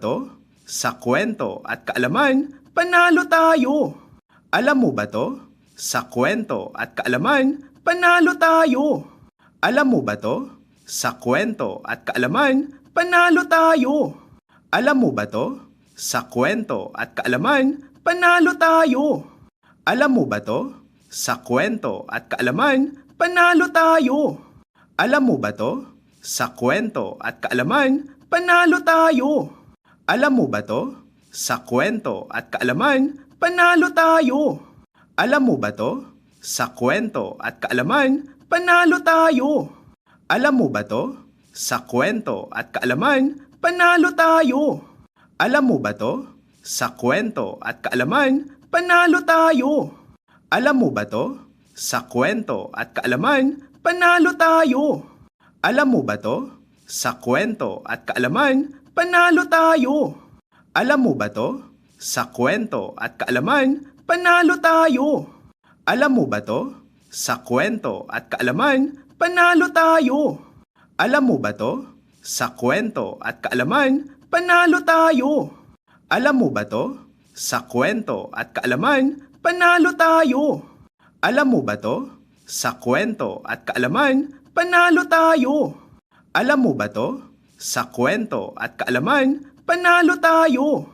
to? Sa kwento at kaalaman, panalo tayo! Alam mo ba to? Sa kwento at kaalaman, panalo tayo! Alam mo ba to? Sa kwento at kaalaman, panalo tayo! Alam mo ba to? Sa kwento at kaalaman, panalo tayo! Alam mo ba to? Sa kwento at kaalaman, panalo tayo! Alam mo ba to? Sa kwento at kaalaman, panalo tayo! Alam mo ba to? Sa kwento at kaalaman, panalo tayo! Alam mo ba to? Sa kwento at kaalaman, panalo tayo! Alam mo ba to? Sa kwento at kaalaman, panalo tayo! Alam mo ba to? Sa kwento at kaalaman, panalo tayo! Alam mo ba to? Sa kwento at kaalaman, panalo tayo! Alam mo ba to? Sa kwento at kaalaman, panalo tayo! Alam mo ba to? Sa kwento at kaalaman, panalo tayo! Alam mo ba to? Sa kwento at kaalaman, panalo tayo! Alam mo ba to? Sa kwento at kaalaman, panalo tayo! Alam mo ba to? Sa kwento at kaalaman, panalo tayo! Alam mo ba to? Sa kwento at kaalaman, panalo tayo! Alam mo ba to? Sa kwento at kaalaman, panalo tayo!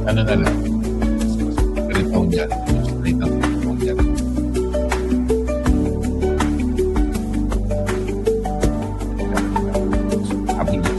Ano na lang, ringtone dyan. Ringtone dyan. Habang dito.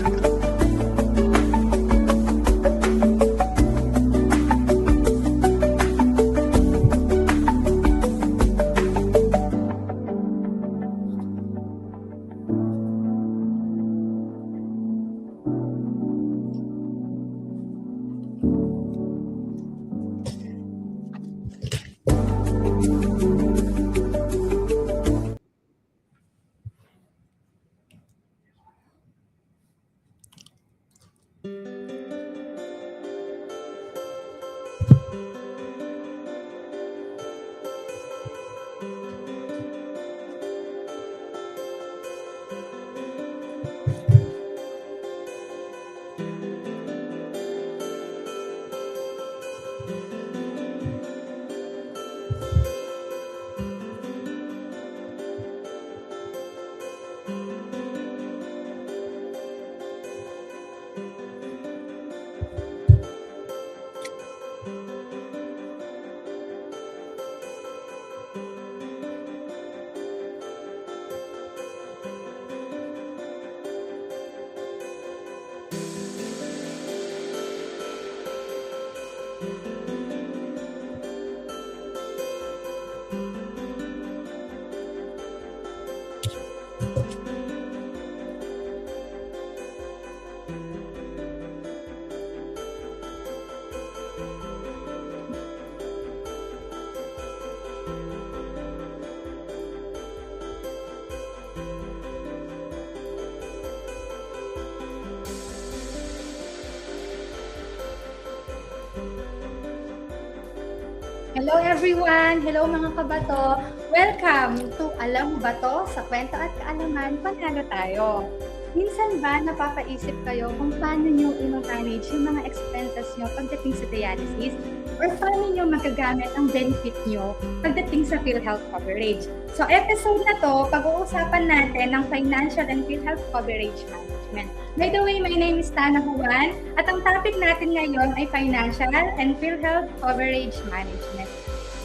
Hello everyone! Hello mga kabato! Welcome to Alam Mo Ba To? Sa Kwento at Kaalaman, Panalo Tayo! Minsan ba napapaisip kayo kung paano nyo i-manage yung mga expenses nyo pagdating sa dialysis? Or paano nyo magagamit ang benefit nyo pagdating sa PhilHealth coverage? So episode na to, pag-uusapan natin ng Financial and PhilHealth Coverage Management. By the way, my name is Tana Juan at ang topic natin ngayon ay Financial and PhilHealth Coverage Management.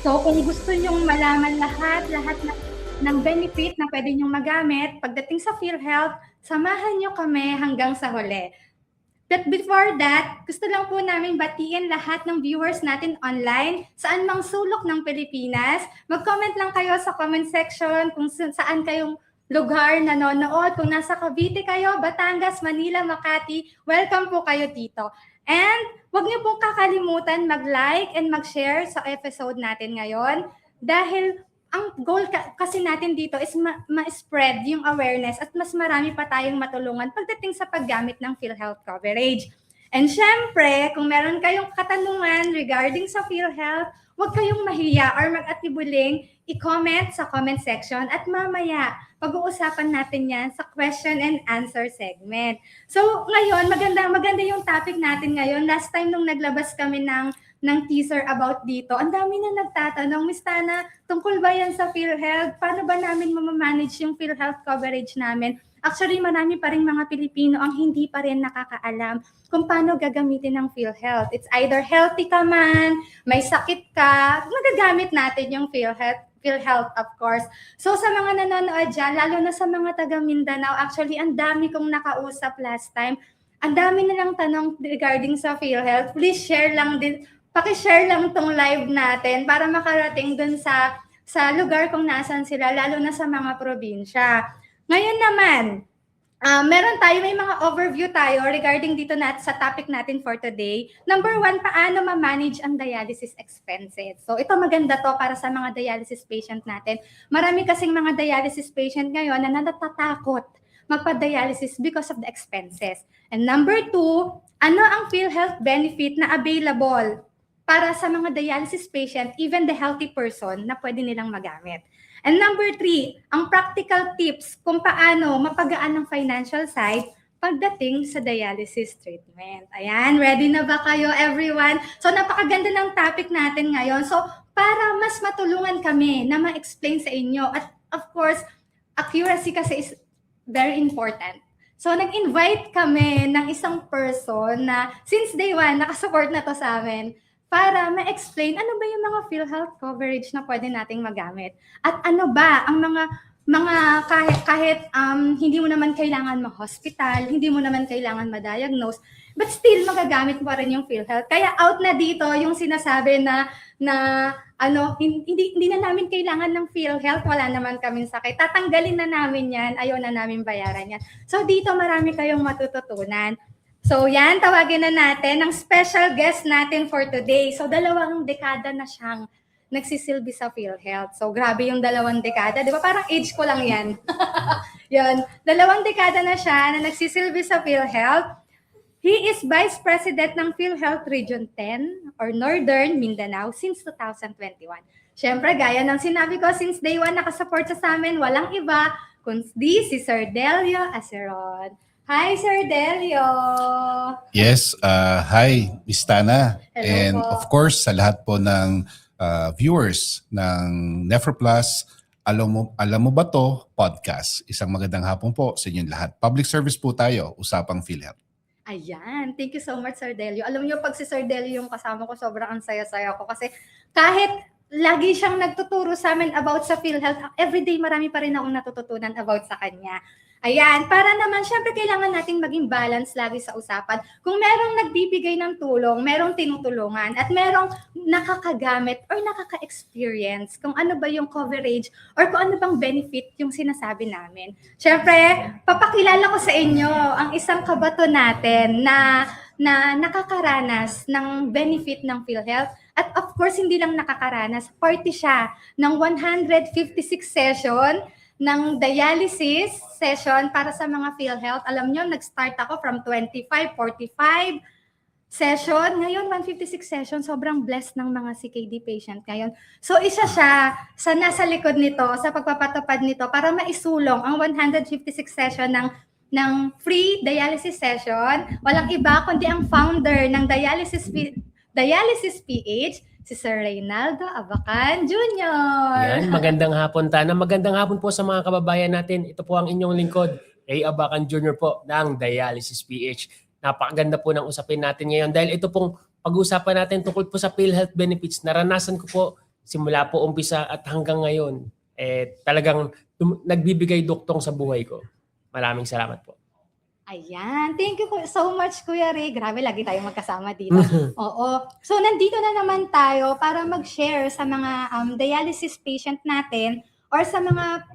So kung gusto nyong malaman lahat ng benefit na pwede nyong magamit pagdating sa PhilHealth, samahan nyo kami hanggang sa huli. But before that, gusto lang po namin batiin lahat ng viewers natin online, saan mang sulok ng Pilipinas. Mag-comment lang kayo sa comment section kung saan kayong lugar nanonood. Kung nasa Cavite kayo, Batangas, Manila, Makati, welcome po kayo dito. And huwag niyo pong kakalimutan mag-like and mag-share sa episode natin ngayon dahil ang goal kasi natin dito is ma-spread yung awareness at mas marami pa tayong matulungan pagdating sa paggamit ng PhilHealth coverage. And syempre, kung meron kayong katanungan regarding sa PhilHealth, huwag kayong mahiya or mag-atibuling, i-comment sa comment section at mamaya pag-uusapan natin yan sa question and answer segment. So ngayon, maganda yung topic natin ngayon. Last time nung naglabas kami ng teaser about dito, ang dami na nagtatanong, Miss Tana, tungkol ba yan sa PhilHealth? Paano ba namin mamamanage yung PhilHealth coverage namin? Actually, marami pa rin mga Pilipino ang hindi pa rin nakakaalam kung paano gagamitin ng PhilHealth. It's either healthy ka man, may sakit ka, magagamit natin yung PhilHealth, of course. So sa mga nanonood dyan, lalo na sa mga taga Mindanao, actually, ang dami kong nakausap last time. Ang dami na lang tanong regarding sa PhilHealth. Please share lang din, paki-share lang tong live natin para makarating dun sa lugar kung nasan sila, lalo na sa mga probinsya. Ngayon naman, may mga overview tayo regarding dito sa topic natin for today. Number 1, paano ma-manage ang dialysis expenses? So ito maganda to para sa mga dialysis patient natin. Marami kasing mga dialysis patient ngayon na natatakot magpa-dialysis because of the expenses. And number 2, ano ang PhilHealth benefit na available para sa mga dialysis patient, even the healthy person na pwede nilang magamit? And number 3, ang practical tips kung paano mapagaan ng financial side pagdating sa dialysis treatment. Ayan, ready na ba kayo everyone? So napakaganda ng topic natin ngayon. So para mas matulungan kami na ma-explain sa inyo, at of course, accuracy kasi is very important. So nag-invite kami ng isang person na since day 1 nakasupport na to sa amin para ma-explain ano ba yung mga PhilHealth coverage na pwede nating magamit. At ano ba ang mga kahit hindi mo naman kailangan ma-hospital, hindi mo naman kailangan ma-diagnose, but still magagamit mo pa rin yung PhilHealth. Kaya out na dito yung sinasabi na hindi na namin kailangan ng PhilHealth, wala naman kaming sakit. Tatanggalin na namin yan, ayaw na namin bayaran yan. So dito marami kayong matututunan. So yan, tawagin na natin ang special guest natin for today. So 2 dekada na siyang nagsisilbi sa PhilHealth. So grabe yung 2 dekada, di ba? Parang age ko lang yan. Yan, 2 dekada na siya na nagsisilbi sa PhilHealth. He is Vice President ng PhilHealth Region 10 or Northern Mindanao since 2021. Siyempre, gaya ng sinabi ko, since day 1 nakasupport sa amin, walang iba kundi si Sir Delio Aceron. Hi, Sir Delio! Yes, hi, Miss Tana. Hello And po. of course, sa lahat po ng viewers ng Nephroplus, alam mo ba to podcast? Isang magandang hapon po sa inyong lahat. Public service po tayo, usapang PhilHealth. Ayan, thank you so much, Sir Delio. Alam niyo, pag si Sir Delio yung kasama ko, sobrang ang saya-saya ko kasi kahit lagi siyang nagtuturo sa amin about sa PhilHealth, everyday marami pa rin akong natututunan about sa kanya. Ayan, para naman, syempre kailangan nating maging balance lagi sa usapan. Kung merong nagbibigay ng tulong, merong tinutulungan, at merong nakakagamit or nakaka-experience kung ano ba yung coverage or kung ano bang benefit yung sinasabi namin. Syempre, papakilala ko sa inyo ang isang kabato natin na nakakaranas ng benefit ng PhilHealth. At of course, hindi lang nakakaranas, party siya ng 156 session ng dialysis session para sa mga PhilHealth. Alam nyo, nag-start ako from 25, 45 session. Ngayon, 156 session. Sobrang blessed ng mga CKD patient ngayon. So, isa siya sa nasa likod nito, sa pagpapatupad nito para maisulong ang 156 session ng free dialysis session. Walang iba kundi ang founder ng Dialysis PH, si Sir Reynaldo Abacan Jr. Yan, magandang hapon, Tana. Magandang hapon po sa mga kababayan natin. Ito po ang inyong lingkod, Ray Abacan Jr. po ng Dialysis PH. Napakaganda po ng usapin natin ngayon dahil ito pong pag-uusapan natin tungkol po sa PhilHealth benefits. Naranasan ko po simula po umpisa at hanggang ngayon. Talagang nagbibigay duktong sa buhay ko. Maraming salamat po. Ayan. Thank you so much, Kuya Ray. Grabe, lagi tayong magkasama dito. Oo. So, nandito na naman tayo para mag-share sa mga dialysis patient natin or sa mga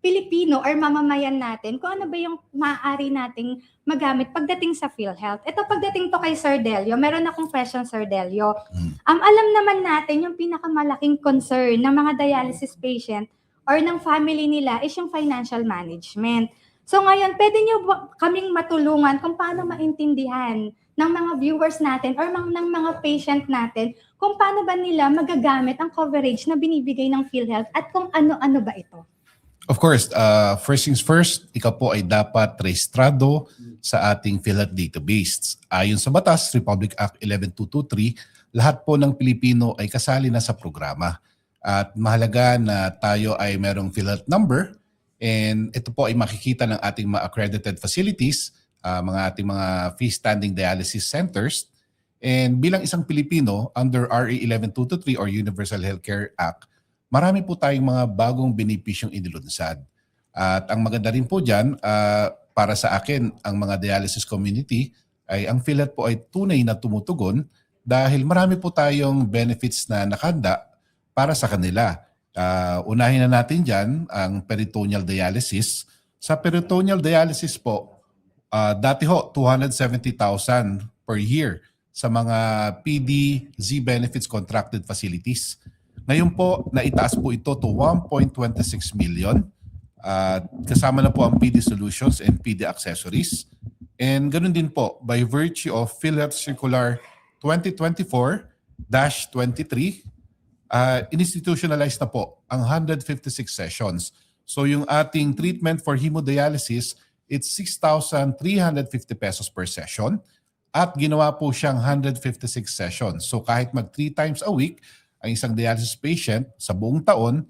Pilipino or mamamayan natin kung ano ba yung maaari nating magamit pagdating sa PhilHealth. Ito pagdating to kay Sir Delio, meron akong question, Sir Delio. Alam naman natin yung pinakamalaking concern ng mga dialysis patient or ng family nila is yung financial management. So ngayon, pwede nyo kaming matulungan kung paano maintindihan ng mga viewers natin or ng mga patient natin kung paano ba nila magagamit ang coverage na binibigay ng PhilHealth at kung ano-ano ba ito? Of course, first things first, ikaw po ay dapat rehistrado sa ating PhilHealth database. Ayon sa batas, Republic Act 11223, lahat po ng Pilipino ay kasali na sa programa. At mahalaga na tayo ay merong PhilHealth number, and ito po ay makikita ng ating mga accredited facilities, ating mga freestanding dialysis centers. And bilang isang Pilipino, under RA 11223 or Universal Healthcare Act, marami po tayong mga bagong benepisyong inilunsad. At ang maganda rin po dyan, para sa akin, ang mga dialysis community, ay ang PhilHealth po ay tunay na tumutugon dahil marami po tayong benefits na nakahanda para sa kanila. Unahin na natin dyan ang peritoneal dialysis. Sa peritoneal dialysis po, dati ho, 270,000 per year sa mga PD, Z-benefits contracted facilities. Ngayon po, naitaas po ito to 1.26 million. Kasama na po ang PD solutions and PD accessories. And ganun din po, by virtue of PhilHealth Circular 2024-23, institutionalized na po ang 156 sessions. So yung ating treatment for hemodialysis, it's 6,350 pesos per session. At ginawa po siyang 156 sessions. So kahit mag 3 times a week, ang isang dialysis patient sa buong taon,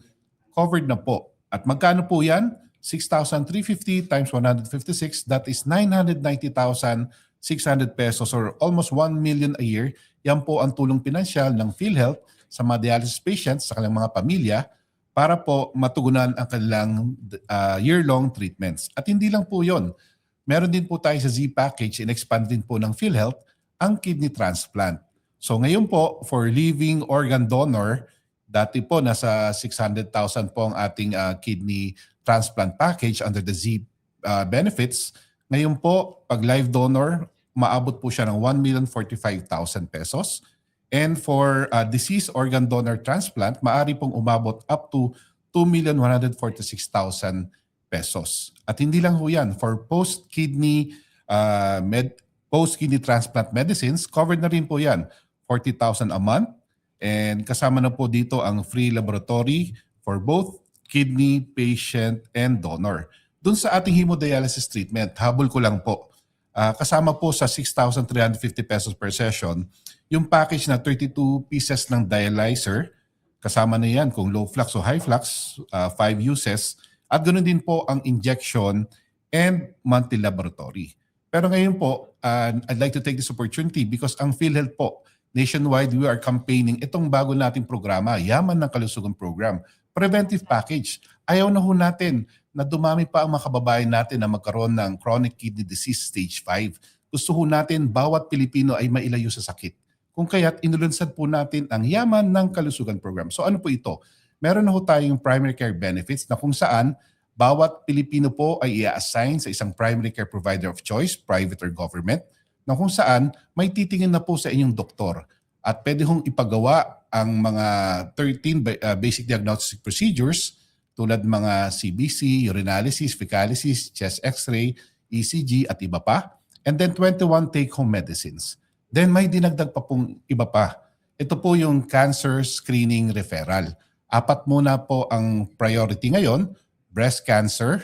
covered na po. At magkano po yan? 6,350 times 156, that is 990,600 pesos or almost 1 million a year. Yan po ang tulong pinansyal ng PhilHealth sa mga dialysis patients, sa kanilang mga pamilya, para po matugunan ang kanilang year-long treatments. At hindi lang po yon. Meron din po tayo sa Z-Package, in-expand din po ng PhilHealth, ang kidney transplant. So ngayon po, for living organ donor, dati po nasa 600,000 po ang ating kidney transplant package under the Z benefits. Ngayon po, pag live donor, maabot po siya ng 1,045,000 pesos. And for deceased organ donor transplant, maaari pong umabot up to 2,146,000 pesos. At hindi lang po yan, for post-kidney transplant medicines, covered na rin po yan. 40,000 a month, and kasama na po dito ang free laboratory for both kidney, patient, and donor. Doon sa ating hemodialysis treatment, habol ko lang po, kasama po sa 6,350 pesos per session, yung package na 32 pieces ng dialyzer, kasama na yan kung low flux o high flux, 5 uses, at ganoon din po ang injection and monthly laboratory. Pero ngayon po, I'd like to take this opportunity because ang PhilHealth po, nationwide, we are campaigning itong bago nating programa, Yaman ng Kalusugan Program, Preventive Package. Ayaw na ho natin na dumami pa ang mga kababayan natin na magkaroon ng chronic kidney disease stage 5. Gusto ho natin bawat Pilipino ay mailayo sa sakit. Kung kaya't inulunsad po natin ang Yaman ng Kalusugan Program. So ano po ito? Meron na ho tayong primary care benefits na kung saan bawat Pilipino po ay i-assign sa isang primary care provider of choice, private or government, na kung saan may titingin na po sa inyong doktor at pwede hong ipagawa ang mga 13 basic diagnostic procedures tulad mga CBC, urinalysis, fecalysis, chest x-ray, ECG at iba pa. And then 21 take-home medicines. Then may dinagdag pa pong iba pa. Ito po yung cancer screening referral. 4 muna po ang priority ngayon: breast cancer,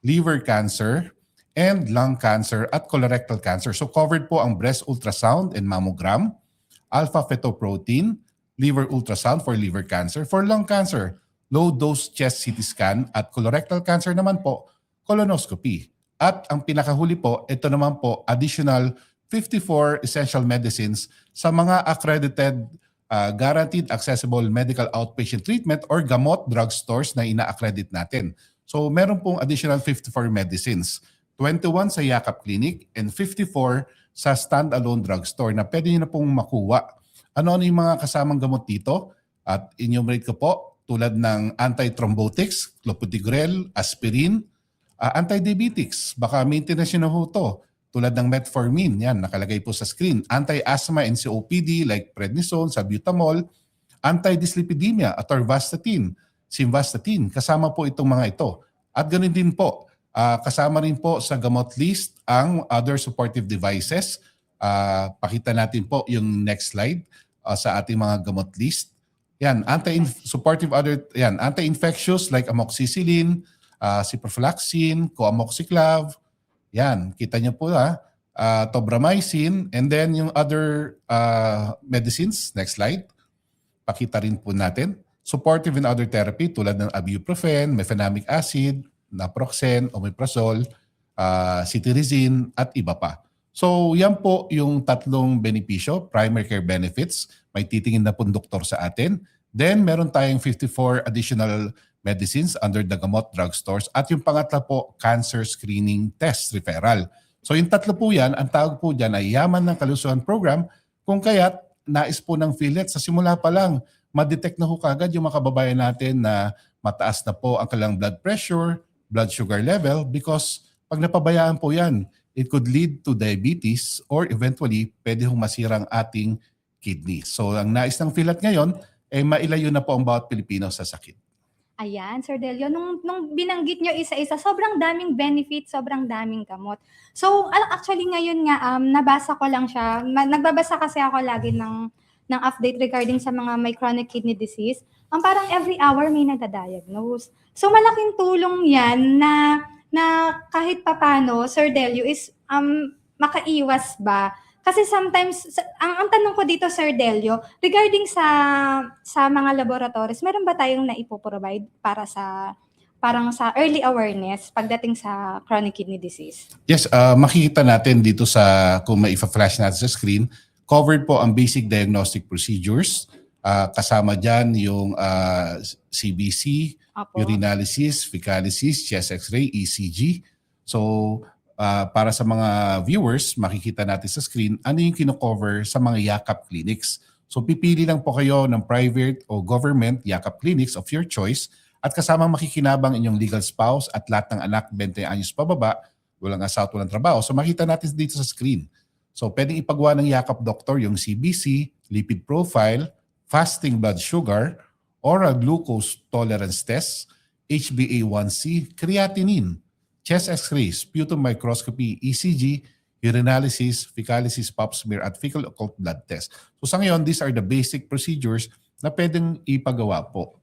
liver cancer, and lung cancer at colorectal cancer. So covered po ang breast ultrasound and mammogram, alpha-fetoprotein, liver ultrasound for liver cancer, for lung cancer, low-dose chest CT scan, at colorectal cancer naman po, colonoscopy. At ang pinakahuli po, ito naman po, additional 54 essential medicines sa mga accredited guaranteed accessible medical outpatient treatment or gamot drugstores na ina-accredit natin. So meron pong additional 54 medicines. 21 sa Yakap Clinic and 54 sa standalone drugstore na pwede nyo na pong makuha. Ano yung mga kasamang gamot dito? At enumerate ko po, tulad ng antithrombotics, clopidogrel, aspirin, antidiabetics, baka maintenance yun na ho to, tulad ng metformin, yan, nakalagay po sa screen. Anti-asthma and COPD like prednisone, salbutamol, anti-dyslipidemia, atorvastatin, simvastatin, kasama po itong mga ito. At ganoon din po, kasama rin po sa gamot list ang other supportive devices. Pakita natin po yung next slide sa ating mga gamot list. Yan, anti-infectious like amoxicillin, ciprofloxacin, coamoxiclav. Yan, kita niyo po tobramycin, and then yung other medicines, next slide. Pakita rin po natin. Supportive and other therapy tulad ng ibuprofen, mefenamic acid, naproxen, omeprazole, cetirizine, at iba pa. So yan po yung tatlong benepisyo, primary care benefits. May titingin na po doktor sa atin. Then meron tayong 54 additional medicines under the gamot drugstores. At yung pangatla po, cancer screening test referral. So yung tatlo po yan, ang tawag po dyan ay Yaman ng Kalusugan Program, kung kaya't nais po ng PhilHealth sa simula pa lang, ma-detect na ho kagad yung mga kababayan natin na mataas na po ang kanilang blood pressure, blood sugar level, because pag napabayaan po yan, it could lead to diabetes or eventually pwede hong masira ang ating kidney. So ang nais ng PhilHealth ngayon ay mailayo na po ang bawat Pilipino sa sakit. Ayan, Sir Delio, nung binanggit nyo isa-isa, sobrang daming benefit, sobrang daming gamot. So, actually ngayon nga, nabasa ko lang siya. Nagbabasa kasi ako lagi ng update regarding sa mga may chronic kidney disease. Ang parang every hour may nagda-diagnose. So, malaking tulong yan na kahit papano, Sir Delio, is makaiwas ba? Kasi sometimes, ang tanong ko dito, Sir Delio, regarding sa mga laboratories, meron ba tayong naipoprovide para sa early awareness pagdating sa chronic kidney disease? Yes, makikita natin dito kung maifa-flash natin sa screen, covered po ang basic diagnostic procedures. Kasama dyan yung CBC, Opo. urinalysis, fecalysis, chest x-ray, ECG. So, para sa mga viewers, makikita natin sa screen ano yung kino-cover sa mga yakap clinics. So pipili lang po kayo ng private o government yakap clinics of your choice at kasama makikinabang inyong legal spouse at lahat ng anak 20 anyos pababa, walang asawa, walang trabaho. So makita natin dito sa screen. So pwedeng ipagawa ng yakap doctor yung CBC, lipid profile, fasting blood sugar, oral glucose tolerance test, HbA1c, creatinine, chest x-ray, sputum microscopy, ECG, urinalysis, fecalysis, pap smear, at fecal occult blood test. So sa ngayon, these are the basic procedures na pwedeng ipagawa po.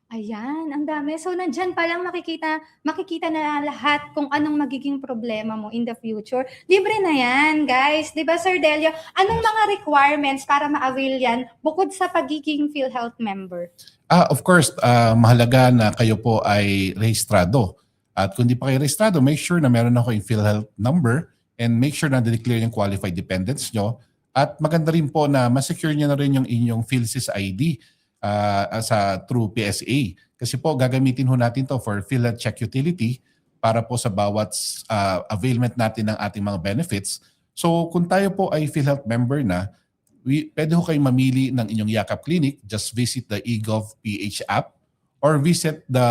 Ayan, ang dami. So, nandyan pa lang makikita na lahat kung anong magiging problema mo in the future. Libre na yan, guys. Di ba, Sir Delio? Anong mga requirements para ma-avail yan bukod sa pagiging PhilHealth member? Of course, mahalaga na kayo po ay rehistrado. At kung di pa kayo rehistrado, make sure na meron ako yung PhilHealth number and make sure na declare yung qualified dependents nyo. At maganda rin po na masecure nyo na rin yung inyong PhilSys ID through PSA. Kasi po gagamitin ho natin to for PhilHealth Check Utility para po sa bawat availment natin ng ating mga benefits. So kung tayo po ay PhilHealth member na, pwede ho kayong mamili ng inyong yakap clinic. Just visit the eGov.ph app or visit the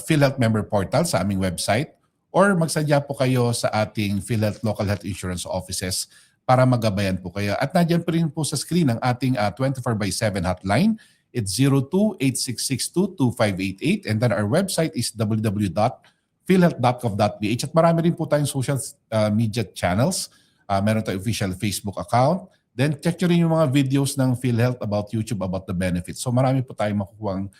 PhilHealth member portal sa aming website or magsadya po kayo sa ating PhilHealth local health insurance offices para magabayan po kayo. At nandiyan po rin po sa screen ang ating 24/7 hotline. It's 02-8662-2588 and then our website is www.philhealth.gov.ph at marami rin po tayong social media channels. Meron tayong official Facebook account. Then check nyo rin yung mga videos ng PhilHealth about YouTube, about the benefits. So marami po tayong makukuhang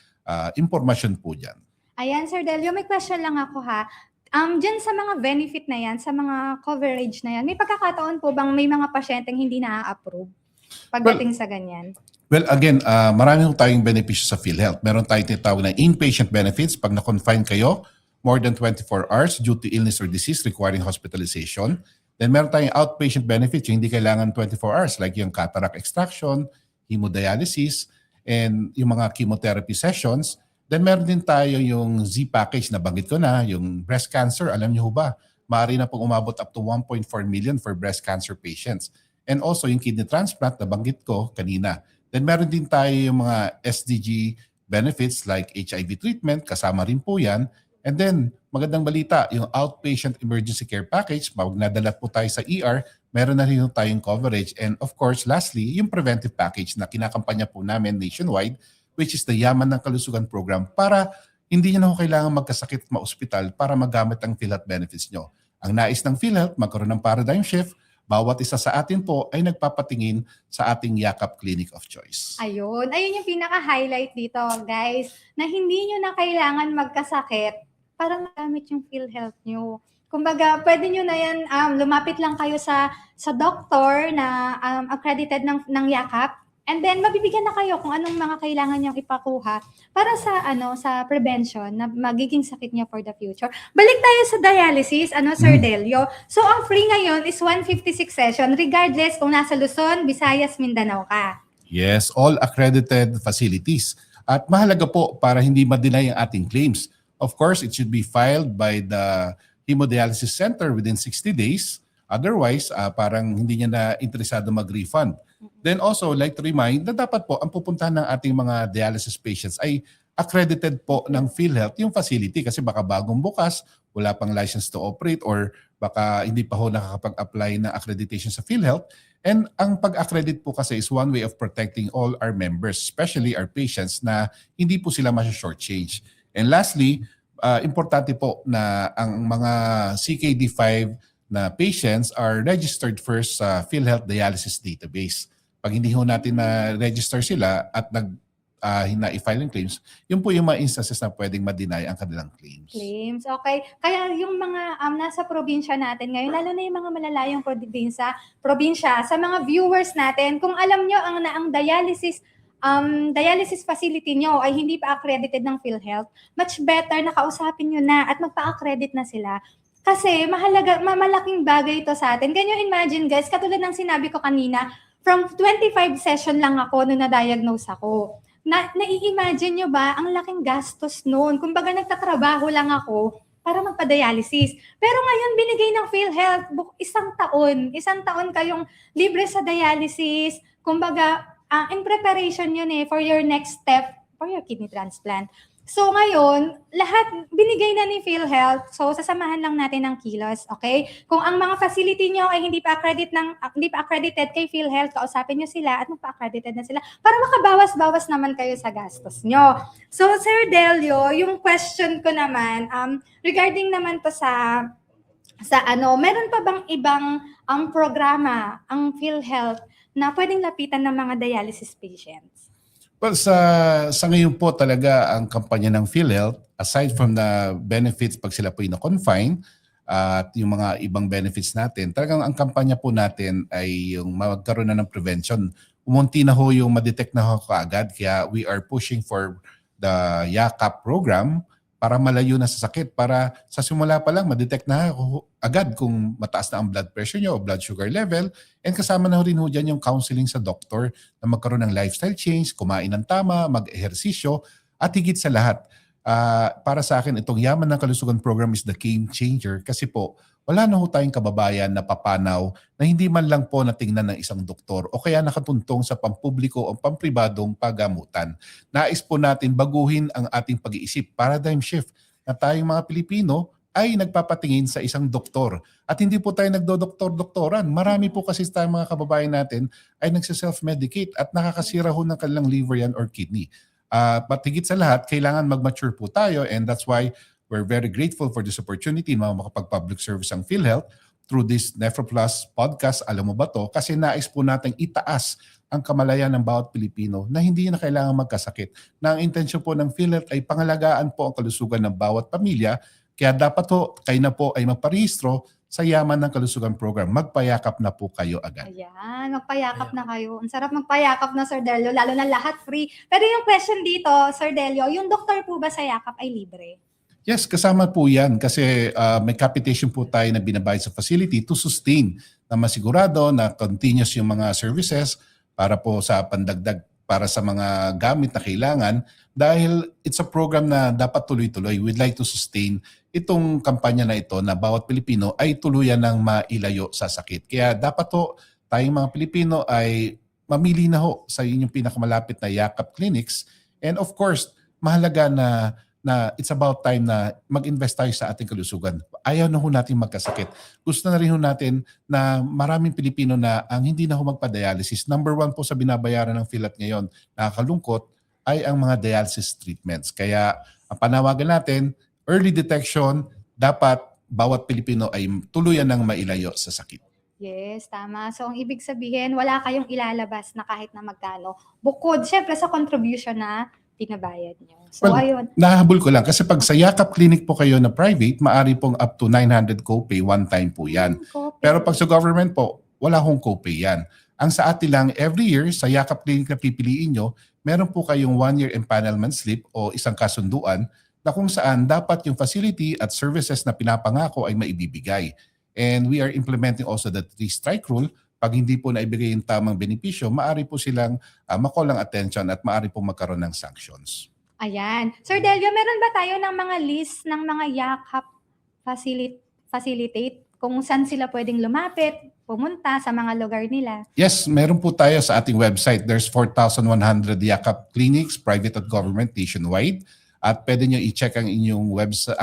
impormasyon po dyan. Ayan, Sir Delio, may question lang ako ha. Diyan sa mga benefit na yan, sa mga coverage na yan, may pagkakataon po bang may mga pasyenteng hindi na-approve pagdating sa ganyan? Well, again, marami po tayong benepisyo sa PhilHealth. Meron tayong tinatawag na inpatient benefits pag na-confine kayo more than 24 hours due to illness or disease requiring hospitalization. Then meron tayong outpatient benefits yung hindi kailangan 24 hours like yung cataract extraction, hemodialysis, and yung mga chemotherapy sessions. Then meron din tayo yung Z package na banggit ko na, yung breast cancer. Alam niyo ba, maaari na pong umabot up to 1.4 million for breast cancer patients. And also yung kidney transplant na banggit ko kanina. Then meron din tayo yung mga SDG benefits like HIV treatment, kasama rin po yan. And then, magandang balita, yung outpatient emergency care package, pag nadala po tayo sa ER, meron na rin tayong coverage. And of course, lastly, yung preventive package na kinakampanya po namin nationwide, which is the Yaman ng Kalusugan Program, para hindi nyo na kailangan magkasakit ma-ospital para magamit ang PhilHealth benefits nyo. Ang nais ng PhilHealth, magkaroon ng paradigm shift, bawat isa sa atin po ay nagpapatingin sa ating Yakap Clinic of Choice. Ayun yung pinaka-highlight dito, guys, na hindi nyo na kailangan magkasakit para magamit yung PhilHealth nyo. Kumbaga, pwede nyo na yan, lumapit lang kayo sa doktor na accredited ng Yakap, and then mabibigyan na kayo kung anong mga kailangan niyang ipakuha para sa prevention na magiging sakit niya for the future. Balik tayo sa dialysis, Sir Delio. So ang free ngayon is 156 session regardless kung nasa Luzon, Visayas, Mindanao ka. Yes, all accredited facilities. At mahalaga po para hindi ma-deny ang ating claims. Of course, it should be filed by the Hemodialysis Center within 60 days. Otherwise, parang hindi niya na interesado mag-refund. Then also, like to remind na dapat po ang pupuntahan ng ating mga dialysis patients ay accredited po ng PhilHealth yung facility kasi baka bagong bukas, wala pang license to operate or baka hindi pa ho nakakapag-apply ng accreditation sa PhilHealth. And ang pag-accredit po kasi is one way of protecting all our members, especially our patients na hindi po sila ma-shortchange. And lastly, importante po na ang mga CKD5 na patients are registered first sa PhilHealth Dialysis Database. Pag hindi ho natin na-register sila at na-i-file yung claims, yun po yung mga instances na pwedeng ma-deny ang kanilang claims. Claims, okay. Kaya yung mga nasa probinsya natin ngayon, lalo na yung mga malalayong probinsya, sa mga viewers natin, kung alam nyo ang dialysis facility nyo ay hindi pa accredited ng PhilHealth, much better na kausapin nyo na at magpa-accredit na sila. Kasi malaking bagay ito sa atin. Can you imagine, guys, katulad ng sinabi ko kanina, from 25 session lang ako nung na-diagnose ako. Nai-imagine nyo ba, ang laking gastos noon. Kumbaga nagtatrabaho lang ako para magpa-dialysis. Pero ngayon, binigay ng PhilHealth, isang taon kayong libre sa dialysis. Kumbaga, in preparation yun for your next step, for your kidney transplant. So ngayon, lahat binigay na ni PhilHealth. So sasamahan lang natin ng kilos, okay? Kung ang mga facility nyo ay hindi pa accredited kay PhilHealth, kausapin nyo sila at magpa-accredited na sila para makabawas-bawas naman kayo sa gastos nyo. So Sir Delio, yung question ko naman, regarding naman to sa meron pa bang ibang programa ang PhilHealth na pwedeng lapitan ng mga dialysis patients? Well, sa ngayon po talaga ang kampanya ng PhilHealth, aside from the benefits pag sila po na-confine at yung mga ibang benefits natin, talagang ang kampanya po natin ay yung magkaroon na ng prevention. Umunti na ho yung ma-detect na ho kaagad, kaya we are pushing for the Yakap program para malayo na sa sakit, para sa simula pa lang ma-detect na agad kung mataas na ang blood pressure nyo o blood sugar level, and kasama na rin ho dyan yung counseling sa doktor na magkaroon ng lifestyle change, kumain ng tama, mag-ehersisyo, at higit sa lahat, para sa akin itong Yaman ng Kalusugan Program is the game changer kasi po wala na ho tayong kababayan na papanaw na hindi man lang po natingnan ng isang doktor o kaya nakatuntong sa pampubliko o pampribadong pagamutan. Nais po natin baguhin ang ating pag-iisip, paradigm shift, na tayong mga Pilipino ay nagpapatingin sa isang doktor. At hindi po tayo nagdodoktor-doktoran. Marami po kasi tayong mga kababayan natin ay nagsiself-medicate at nakakasira ho ng kanilang liver yan or kidney. But higit sa lahat, kailangan mag-mature po tayo, and that's why we're very grateful for this opportunity na makapag-public service ang PhilHealth through this NephroPlus podcast, Alam Mo Ba To? Kasi nais po natin itaas ang kamalayan ng bawat Pilipino na hindi na kailangan magkasakit. Na ang intensyon po ng PhilHealth ay pangalagaan po ang kalusugan ng bawat pamilya. Kaya dapat po, kayo na po ay magparehistro sa Yaman ng Kalusugan Program. Magpayakap na po kayo agad. Ayan, magpayakap na kayo. Ang sarap magpayakap na, Sir Delio, lalo na lahat free. Pero yung question dito, Sir Delio, yung doktor po ba sa Yakap ay libre? Yes, kasama po yan kasi may capitation po tayo na binabayad sa facility to sustain na masigurado na continuous yung mga services para po sa pandagdag para sa mga gamit na kailangan dahil it's a program na dapat tuloy-tuloy. We'd like to sustain itong kampanya na ito na bawat Pilipino ay tuluyan ng mailayo sa sakit. Kaya dapat po tayong mga Pilipino ay mamili na ho sa inyong pinakamalapit na Yakap clinics, and of course, mahalaga na it's about time na mag-invest tayo sa ating kalusugan. Ayaw na ho natin magkasakit. Gusto na rin ho natin na maraming Pilipino na ang hindi na ho magpa-dialysis. Number 1 po sa binabayaran ng PhilHealth ngayon, nakakalungkot, ay ang mga dialysis treatments. Kaya ang panawagan natin, early detection, dapat bawat Pilipino ay tuluyan ng mailayo sa sakit. Yes, tama. So, ang ibig sabihin, wala kayong ilalabas na kahit na magkano. Bukod, syempre, sa contribution na pinabayad nyo. So, Well, ayun. Nahabol ko lang kasi pag sa Yakap Clinic po kayo na private, maaari pong up to 900 copay, one time po yan. Copay. Pero pag sa government po, wala hong copay yan. Ang sa atin lang, every year, sa Yakap Clinic na pipiliin nyo, meron po kayong 1-year empanelment slip o isang kasunduan na kung saan dapat yung facility at services na pinapangako ay maibibigay. And we are implementing also the 3-strike rule. Pag hindi po naibigay yung tamang benepisyo, maaari po silang ma-call ng attention at maaari po magkaroon ng sanctions. Ayan. Sir Delio, meron ba tayo ng mga list ng mga Yakap facilitate kung saan sila pwedeng lumapit, pumunta sa mga lugar nila? Yes, meron po tayo sa ating website. There's 4,100 Yakap clinics, private at government nationwide. At pwede nyo i-check ang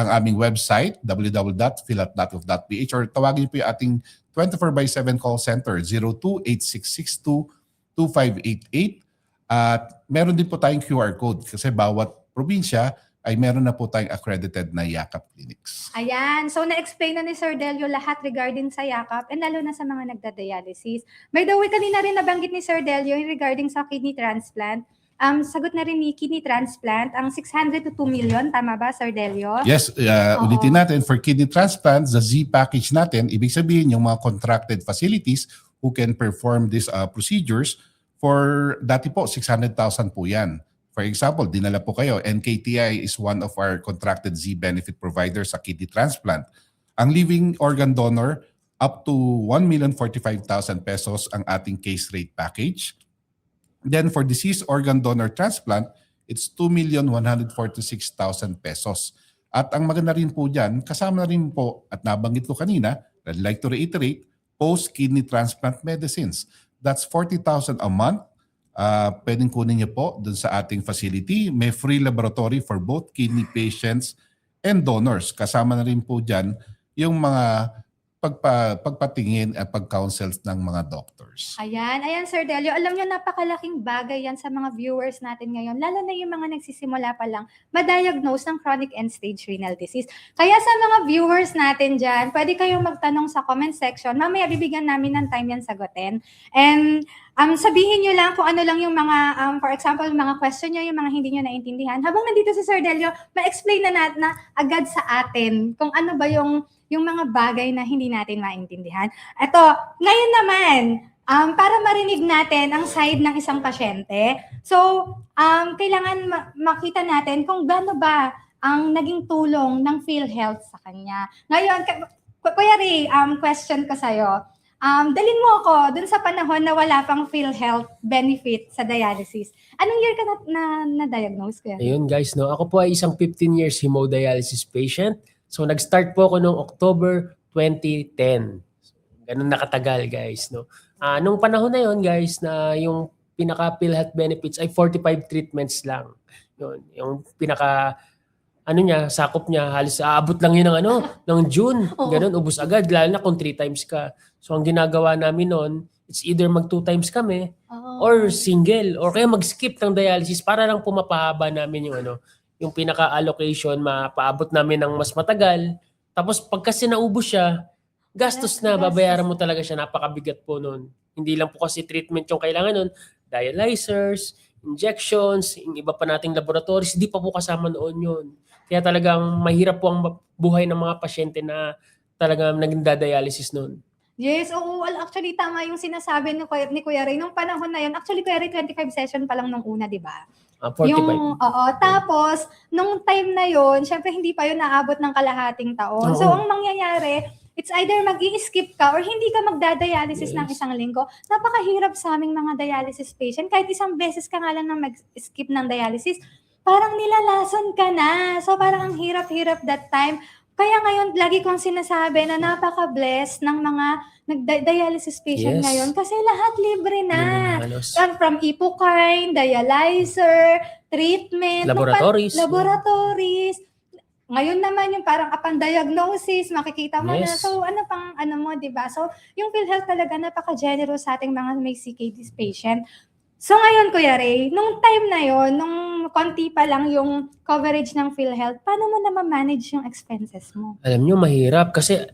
aming website, www.philhealth.gov.ph, or tawagin po yung ating 24/7 call center, 02-8662-2588. At meron din po tayong QR code kasi bawat probinsya ay meron na po tayong accredited na Yakap clinics. Ayan. So, na-explain na ni Sir Delio lahat regarding sa Yakap and lalo na sa mga nagda-dialysis. By the way, kanina rin nabanggit ni Sir Delio regarding sa kidney transplant. Sagot na rin ni kidney transplant ang 600 to 2 million. Tama ba, Sir Delio? Yes, ulitin natin, for kidney transplant, the Z package natin, ibig sabihin yung mga contracted facilities who can perform these procedures for, dati po, 600,000 po yan. For example, dinala po kayo, NKTI is one of our contracted Z benefit providers sa kidney transplant. Ang living organ donor, up to 1,045,000 pesos ang ating case rate package. Then for deceased organ donor transplant, it's 2,146,000 pesos. At ang maganda rin po dyan, kasama na rin po, at nabanggit ko kanina, I'd like to reiterate, post-kidney transplant medicines. That's 40,000 a month. Pwedeng kunin niyo po dun sa ating facility. May free laboratory for both kidney patients and donors. Kasama na rin po dyan yung mga pagpatingin at pag-counsels ng mga doctors. Ayan, Sir Delio. Alam niyo, napakalaking bagay yan sa mga viewers natin ngayon, lalo na yung mga nagsisimula pa lang ma-diagnose ng chronic end-stage renal disease. Kaya sa mga viewers natin dyan, pwede kayong magtanong sa comment section. Mamaya bibigyan namin ng time yan sagutin. And sabihin nyo lang kung ano lang yung mga, for example, mga question nyo, yung mga hindi nyo naintindihan. Habang nandito si Sir Delio, ma-explain na agad sa atin kung ano ba yung mga bagay na hindi natin maintindihan. Ito, ngayon naman, para marinig natin ang side ng isang pasyente, so, kailangan makita natin kung gaano ba ang naging tulong ng PhilHealth sa kanya. Ngayon, Kuya Ray, question ko sa'yo. Dalin mo ako dun sa panahon na wala pang PhilHealth benefit sa dialysis. Anong year ka na-diagnose, Kuya? Ayun guys, no, ako po ay isang 15 years hemodialysis patient. So nag-start po ako noong October 2010. Ganun nakatagal guys, no. Nung panahon na yon guys, na yung pinaka PhilHealth benefits ay 45 treatments lang. Yun, yung pinaka sakop niya halos aabot lang yun ng June. Ganun, ubos agad lalo na kung 3 times ka. So ang ginagawa namin noon, it's either mag 2 times kami or single or kaya mag-skip ng dialysis para lang pumapahaba namin yung pinaka-allocation, mapaabot namin ng mas matagal. Tapos pag kasi naubos siya, gastos na, babayaran mo talaga siya. Napakabigat po nun. Hindi lang po kasi treatment yung kailangan nun. Dialyzers, injections, yung iba pa nating laboratories, hindi pa po kasama noon yun. Kaya talagang mahirap po ang buhay ng mga pasyente na talagang naging dialysis noon. Yes, oo. Actually, tama yung sinasabi ni Kuya Ray. Nung panahon na yun, actually, Kuya Ray, 25 session pa lang nung una, di ba? 45. Tapos, nung time na yun, syempre hindi pa yun naabot ng kalahating taon. So, ang mangyayari, it's either mag-i-skip ka or hindi ka magdadialysis ng isang linggo. Napakahirap sa aming mga dialysis patient. Kahit isang beses ka nga lang na mag-skip ng dialysis, parang nilalason ka na. So, parang ang hirap-hirap that time. Kaya ngayon, lagi kong sinasabi na napaka-blessed ng mga nagda-dialysis patient Yes. ngayon kasi lahat libre na. Halos. From ipukain, dialyzer, treatment, Laboratories. laboratories. Ngayon naman yung parang upon diagnosis, makikita mo na. Yes. So ano pang ano mo, 'di ba? So yung PhilHealth talaga napaka-generous sa ating mga may CKD patient. So ngayon, Kuya Ray, nung time na yon, nung konti pa lang yung coverage ng PhilHealth, paano mo na ma-manage yung expenses mo? Alam nyo, mahirap kasi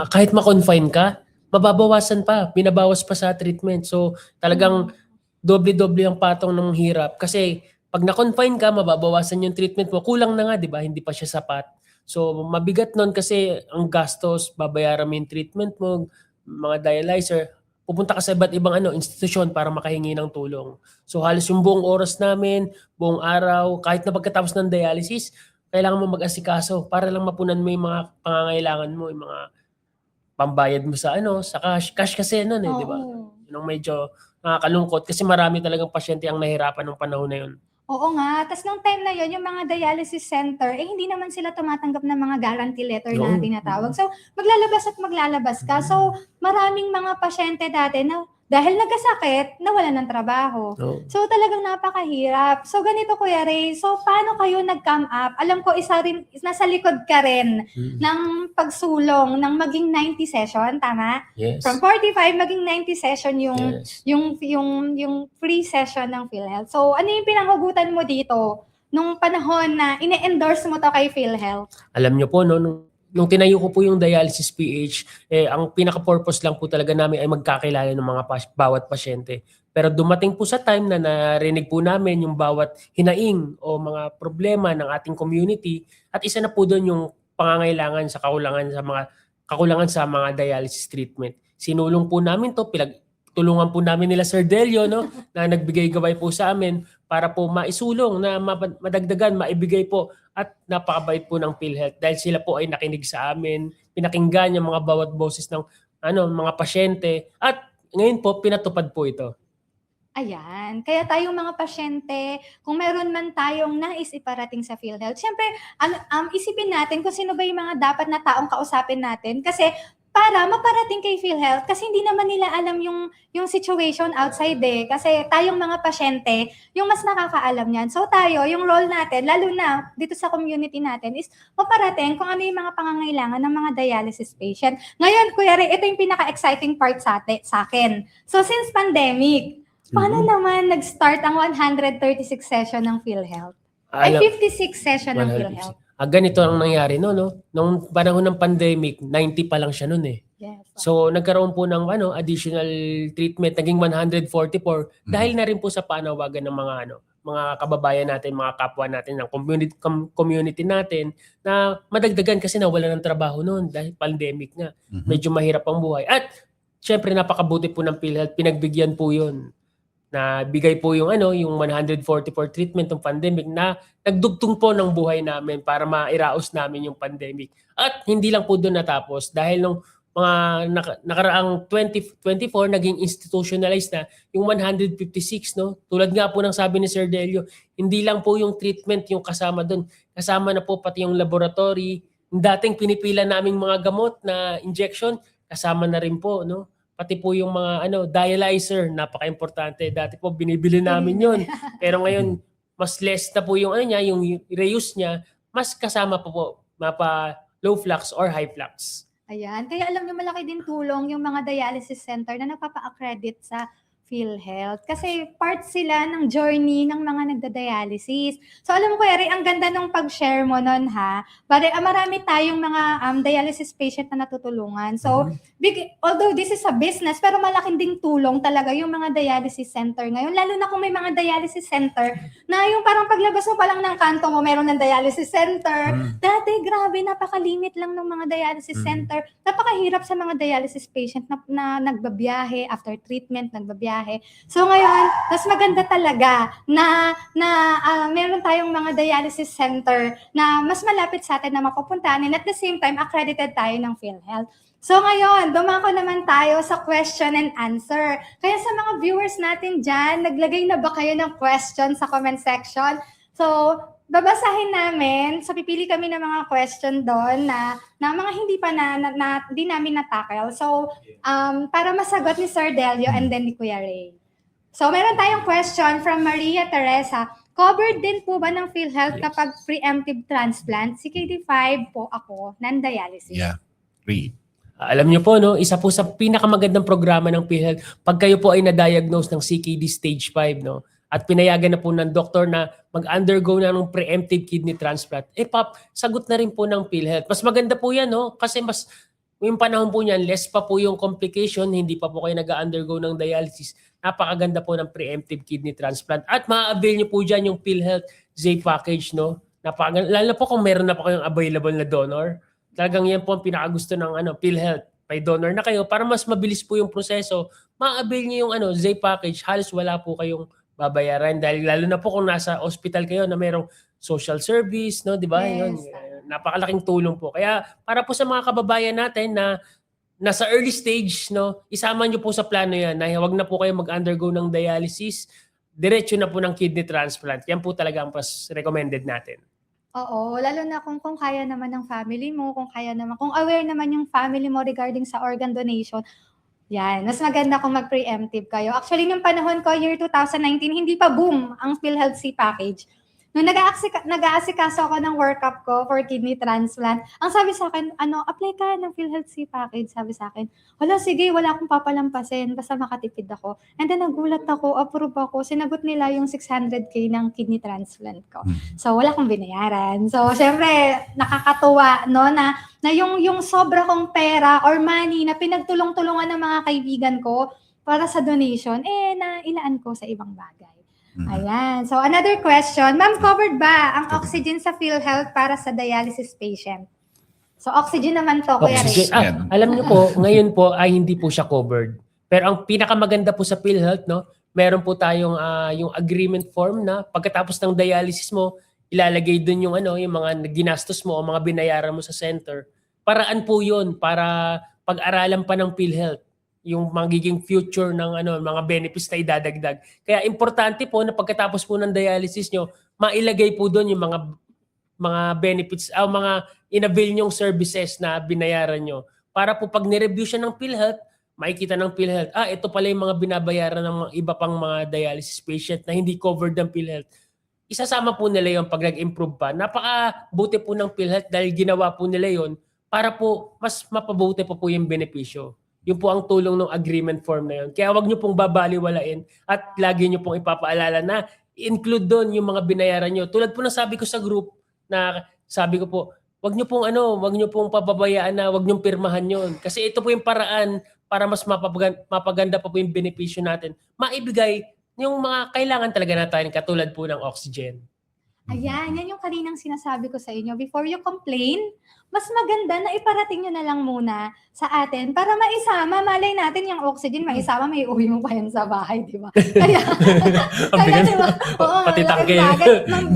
kahit ma-confine ka, mababawasan pa, binabawas pa sa treatment. So talagang doble-doble ang patong ng hirap kasi pag na-confine ka, mababawasan yung treatment mo. Kulang na nga, di ba? Hindi pa siya sapat. So mabigat nun kasi ang gastos, babayaran mo yung treatment mo, mga dialyzer, pupunta ka sa iba't ibang institusyon para makahingi ng tulong. So halos yung buong oras namin, buong araw, kahit na pagkatapos ng dialysis, kailangan mo mag-asikaso para lang mapunan mo yung mga pangangailangan mo, yung mga pambayad mo sa sa cash. Cash kasi di ba? Oo. Yun ang medyo nakakalungkot kasi marami talagang pasyente ang nahirapan ng panahon na yun. Oo nga. Tapos nung time na yon, yung mga dialysis center, hindi naman sila tumatanggap ng mga guarantee letter na Oo. tinatawag. So, maglalabas at maglalabas ka. So, maraming mga pasyente dati na dahil nagkasakit, nawalan ng trabaho. Oo. So, talagang napakahirap. So, ganito, Kuya Ray. So, paano kayo nag-come up? Alam ko, nasa likod ka rin ng pagsulong ng maging 90 session, tama? Yes. From 45, maging 90 session Yes. yung free session ng PhilHealth. So, ano yung pinanghugutan mo dito nung panahon na ine-endorse mo to kay PhilHealth? Alam nyo po, nung tinayo ko po yung Dialysis PH, ang pinaka-purpose lang po talaga namin ay magkakilala ng mga bawat pasyente. Pero dumating po sa time na narinig po namin yung bawat hinaing o mga problema ng ating community at isa na po doon yung pangangailangan sa kakulangan sa mga dialysis treatment. Sinulong po namin to, tulungan po namin nila Sir Delio na nagbigay gabay po sa amin para po maisulong na madagdagan, maibigay po at napakabait po ng PhilHealth dahil sila po ay nakinig sa amin, pinakinggan yung mga bawat boses ng mga pasyente at ngayon po pinatupad po ito. Ayan. Kaya tayong mga pasyente, kung meron man tayong nais iparating sa PhilHealth, syempre, isipin natin kung sino ba yung mga dapat na taong kausapin natin kasi para maparating kay PhilHealth kasi hindi naman nila alam yung situation outside kasi tayong mga pasyente yung mas nakakaalam niyan. So tayo, yung role natin, lalo na dito sa community natin is maparating kung ano yung mga pangangailangan ng mga dialysis patient. Ngayon, Kuya Ray, ito yung pinaka-exciting part sa akin. So since pandemic, paano naman nag-start ang 136 session ng PhilHealth? Ay, 56 session ng PhilHealth. Ganito ang nangyari nung panahon ng pandemic, 90 pa lang siya Yes. So nagkaroon po ng additional treatment, naging 144 dahil na rin po sa panawagan ng mga kababayan natin, mga kapwa natin ng community natin na madagdagan kasi nawalan ng trabaho noon dahil pandemic nga. Medyo mahirap ang buhay. At syempre napakabuti po ng PhilHealth, pinagbigyan po 'yon. Na bigay po yung yung 144 treatment ng pandemic na nagdugtong po ng buhay namin para mairaos namin yung pandemic. At hindi lang po doon natapos dahil nung mga nakaraang 2024 naging institutionalized na yung 156 Tulad nga po ng sabi ni Sir Delio, hindi lang po yung treatment yung kasama doon. Kasama na po pati yung laboratory, yung dating pinipila naming mga gamot na injection, kasama na rin po Pati po yung mga dialyzer, napaka-importante. Dati po binibili namin 'yon. Pero ngayon mas less na po yung niya, yung reuse niya, mas kasama po mapa low flux or high flux. Ayan. Kaya alam niyo malaki din tulong yung mga dialysis center na nagpapa-accredit sa PhilHealth. Kasi part sila ng journey ng mga nagda-dialysis. So alam mo, Kuya Ray, ang ganda nung pag-share mo nun ha. Marami tayong mga dialysis patient na natutulungan. So although this is a business, pero malaking ding tulong talaga yung mga dialysis center ngayon. Lalo na kung may mga dialysis center na yung parang paglabas mo pa lang ng kanto mo, meron ng dialysis center. Dati, grabe, napaka-limit lang ng mga dialysis center. Napakahirap sa mga dialysis patient na nagbabiyahe, after treatment, nagbabiyahe. So ngayon, mas maganda talaga na meron tayong mga dialysis center na mas malapit sa atin na mapupuntahan and at the same time, accredited tayo ng PhilHealth. So ngayon, dumako naman tayo sa question and answer. Kaya sa mga viewers natin dyan, naglagay na ba kayo ng question sa comment section? So, babasahin namin. So, pipili kami ng mga question doon na mga hindi pa di namin na-tackle. So, para masagot ni Sir Delio and then ni Kuya Ray. So, meron tayong question from Maria Teresa. Covered din po ba ng PhilHealth kapag preemptive transplant? CKD5 po ako, non-dialysis. Yeah. 3. Alam niyo po, no, isa po sa pinakamagandang programa ng PhilHealth, pag kayo po ay na-diagnose ng CKD stage 5, no, at pinayagan na po ng doktor na mag-undergo na ng preemptive kidney transplant, sagot na rin po ng PhilHealth. Mas maganda po yan, no, kasi mas yung panahon po niyan, less pa po yung complication, hindi pa po kayo nag-undergo ng dialysis. Napakaganda po ng preemptive kidney transplant. At ma-avail niyo po dyan yung PhilHealth Z package, no. Napakaganda, lalo po kung meron na po kayong available na donor. Talagang yan po ang pinakagusto ng PhilHealth. May donor na kayo para mas mabilis po yung proseso. Ma-avail niyo yung Z package, halos wala po kayong babayaran dahil lalo na po kung nasa hospital kayo na merong social service, no, 'di ba? Yes. Yun, napakalaking tulong po. Kaya para po sa mga kababayan natin na nasa early stage, no, isama niyo po sa plano 'yan na huwag na po kayo mag-undergo ng dialysis, diretso na po ng kidney transplant. Yan po talaga ang mas recommended natin. Oo, lalo na kung kaya naman ng family mo, kung aware naman yung family mo regarding sa organ donation, yan, mas maganda kung mag-preemptive kayo. Actually, nung panahon ko, year 2019, hindi pa boom ang PhilHealth C package. Nung nag-aasikaso ako ng workup ko for kidney transplant, ang sabi sa akin, apply ka ng PhilHealth C package, sabi sa akin. Hala, sige, wala akong papalampasin, basta makatipid ako. And then nagulat ako, approve ako, sinagot nila yung 600K ng kidney transplant ko. So, wala akong binayaran. So, syempre, nakakatuwa, no, na yung sobra kong pera or money na pinagtulong-tulungan ng mga kaibigan ko para sa donation, nailaan ko sa ibang bagay. Ayan. So, another question. Ma'am, covered ba ang oxygen sa PhilHealth para sa dialysis patient? So, oxygen naman to, Kuya Ray. Oxygen. Alam niyo po, ngayon po ay hindi po siya covered. Pero ang pinakamaganda po sa PhilHealth, no, meron po tayong yung agreement form na pagkatapos ng dialysis mo, ilalagay doon yung yung mga ginastos mo o mga binayaran mo sa center. Paraan po 'yun para pag-aralan pa ng PhilHealth yung magiging future ng mga benefits na idadagdag. Kaya importante po na pagkatapos po ng dialysis nyo, mailagay po doon yung mga benefits, mga in-avail nyong services na binayaran nyo. Para po pag ni-review siya ng PhilHealth, makikita ng PhilHealth, ito pala yung mga binabayaran ng mga iba pang mga dialysis patient na hindi covered ng PhilHealth. Isasama po nila yung pag nag-improve pa. Napakabuti po ng PhilHealth dahil ginawa po nila yon para po mas mapabuti pa po yung benepisyo. Yun po ang tulong ng agreement form na yun. Kaya wag niyo pong babaliwalain at lagi niyo pong ipapaalala na include doon yung mga binayaran niyo. Tulad po ng sabi ko sa group na sabi ko po, wag niyo pong pababayaan na wag niyo pirmahan yun. Kasi ito po yung paraan para mas mapaganda pa po yung benepisyo natin. Maibigay yung mga kailangan talaga natin katulad po ng oxygen. Ayan, yan yung kaninang sinasabi ko sa inyo. Before you complain, mas maganda na iparating nyo na lang muna sa atin para maisama, malay natin yung oxygen, maisama, may uwi mo pa yan sa bahay, di ba? Kaya di ba? Oo, Pati tangke.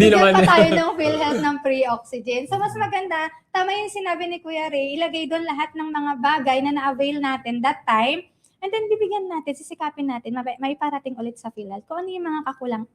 Di naman. Pa tayo ng PhilHealth ng pre-oxygen. So, mas maganda, tama yung sinabi ni Kuya Ray, ilagay doon lahat ng mga bagay na na-avail natin that time, and then bibigyan natin, sisikapin natin, may parating ulit sa PhilHealth kung ano yung mga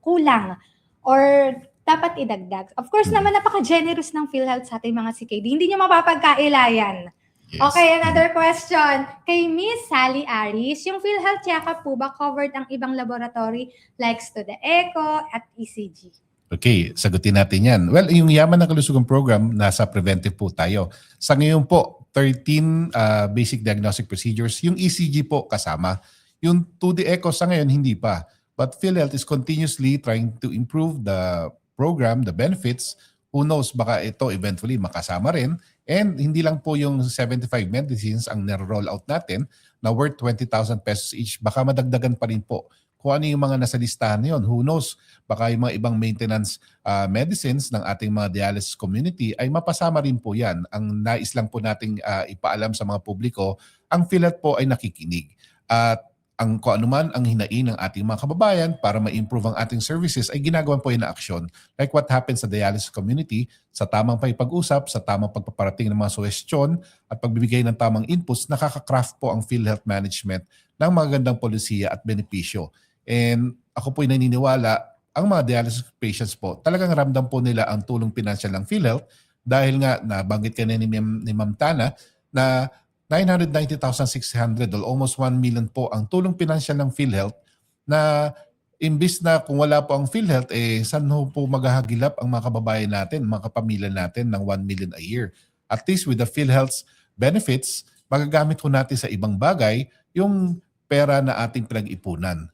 kulang or dapat idagdag. Of course naman, napaka-generous ng PhilHealth sa ating mga CKD. Hindi nyo mapapagkailayan. Yes. Okay, another question. Kay Miss Sally Aris, yung PhilHealth check-up po ba covered ang ibang laboratory like to the Echo at ECG? Okay, sagutin natin yan. Well, yung Yaman ng Kalusugan Program, nasa preventive po tayo. Sa ngayon po, 13 basic diagnostic procedures. Yung ECG po kasama. Yung 2D Echo sa ngayon, hindi pa. But PhilHealth is continuously trying to improve the program, the benefits. Who knows, baka ito eventually makasama rin. And hindi lang po yung 75 medicines ang nare-roll out natin na worth 20,000 pesos each. Baka madagdagan pa rin po kung ano yung mga nasa listahan na yun. Who knows, baka yung mga ibang maintenance medicines ng ating mga dialysis community ay mapasama rin po yan. Ang nais lang po nating ipaalam sa mga publiko, ang PhilHealth po ay nakikinig. At ang kung anuman ang hinain ng ating mga kababayan para ma-improve ang ating services ay ginagawan po yun na aksyon. Like what happens sa dialysis community, sa tamang paipag-usap, sa tamang pagpaparating ng mga suwestyon at pagbibigay ng tamang inputs, nakaka-craft po ang PhilHealth management ng magandang polisiya at benepisyo. And ako po ay naniniwala, ang mga dialysis patients po, talagang ramdam po nila ang tulong pinansyal ng PhilHealth dahil nga nabanggit kanina ni Ma'am Tana na 990,600 or almost 1 million po ang tulong pinansyal ng PhilHealth na imbis na kung wala po ang PhilHealth, saan po maghahagilap ang mga kababayan natin, mga kapamilya natin ng 1 million a year. At least with the PhilHealth's benefits, magagamit ko natin sa ibang bagay yung pera na ating pinag-ipunan.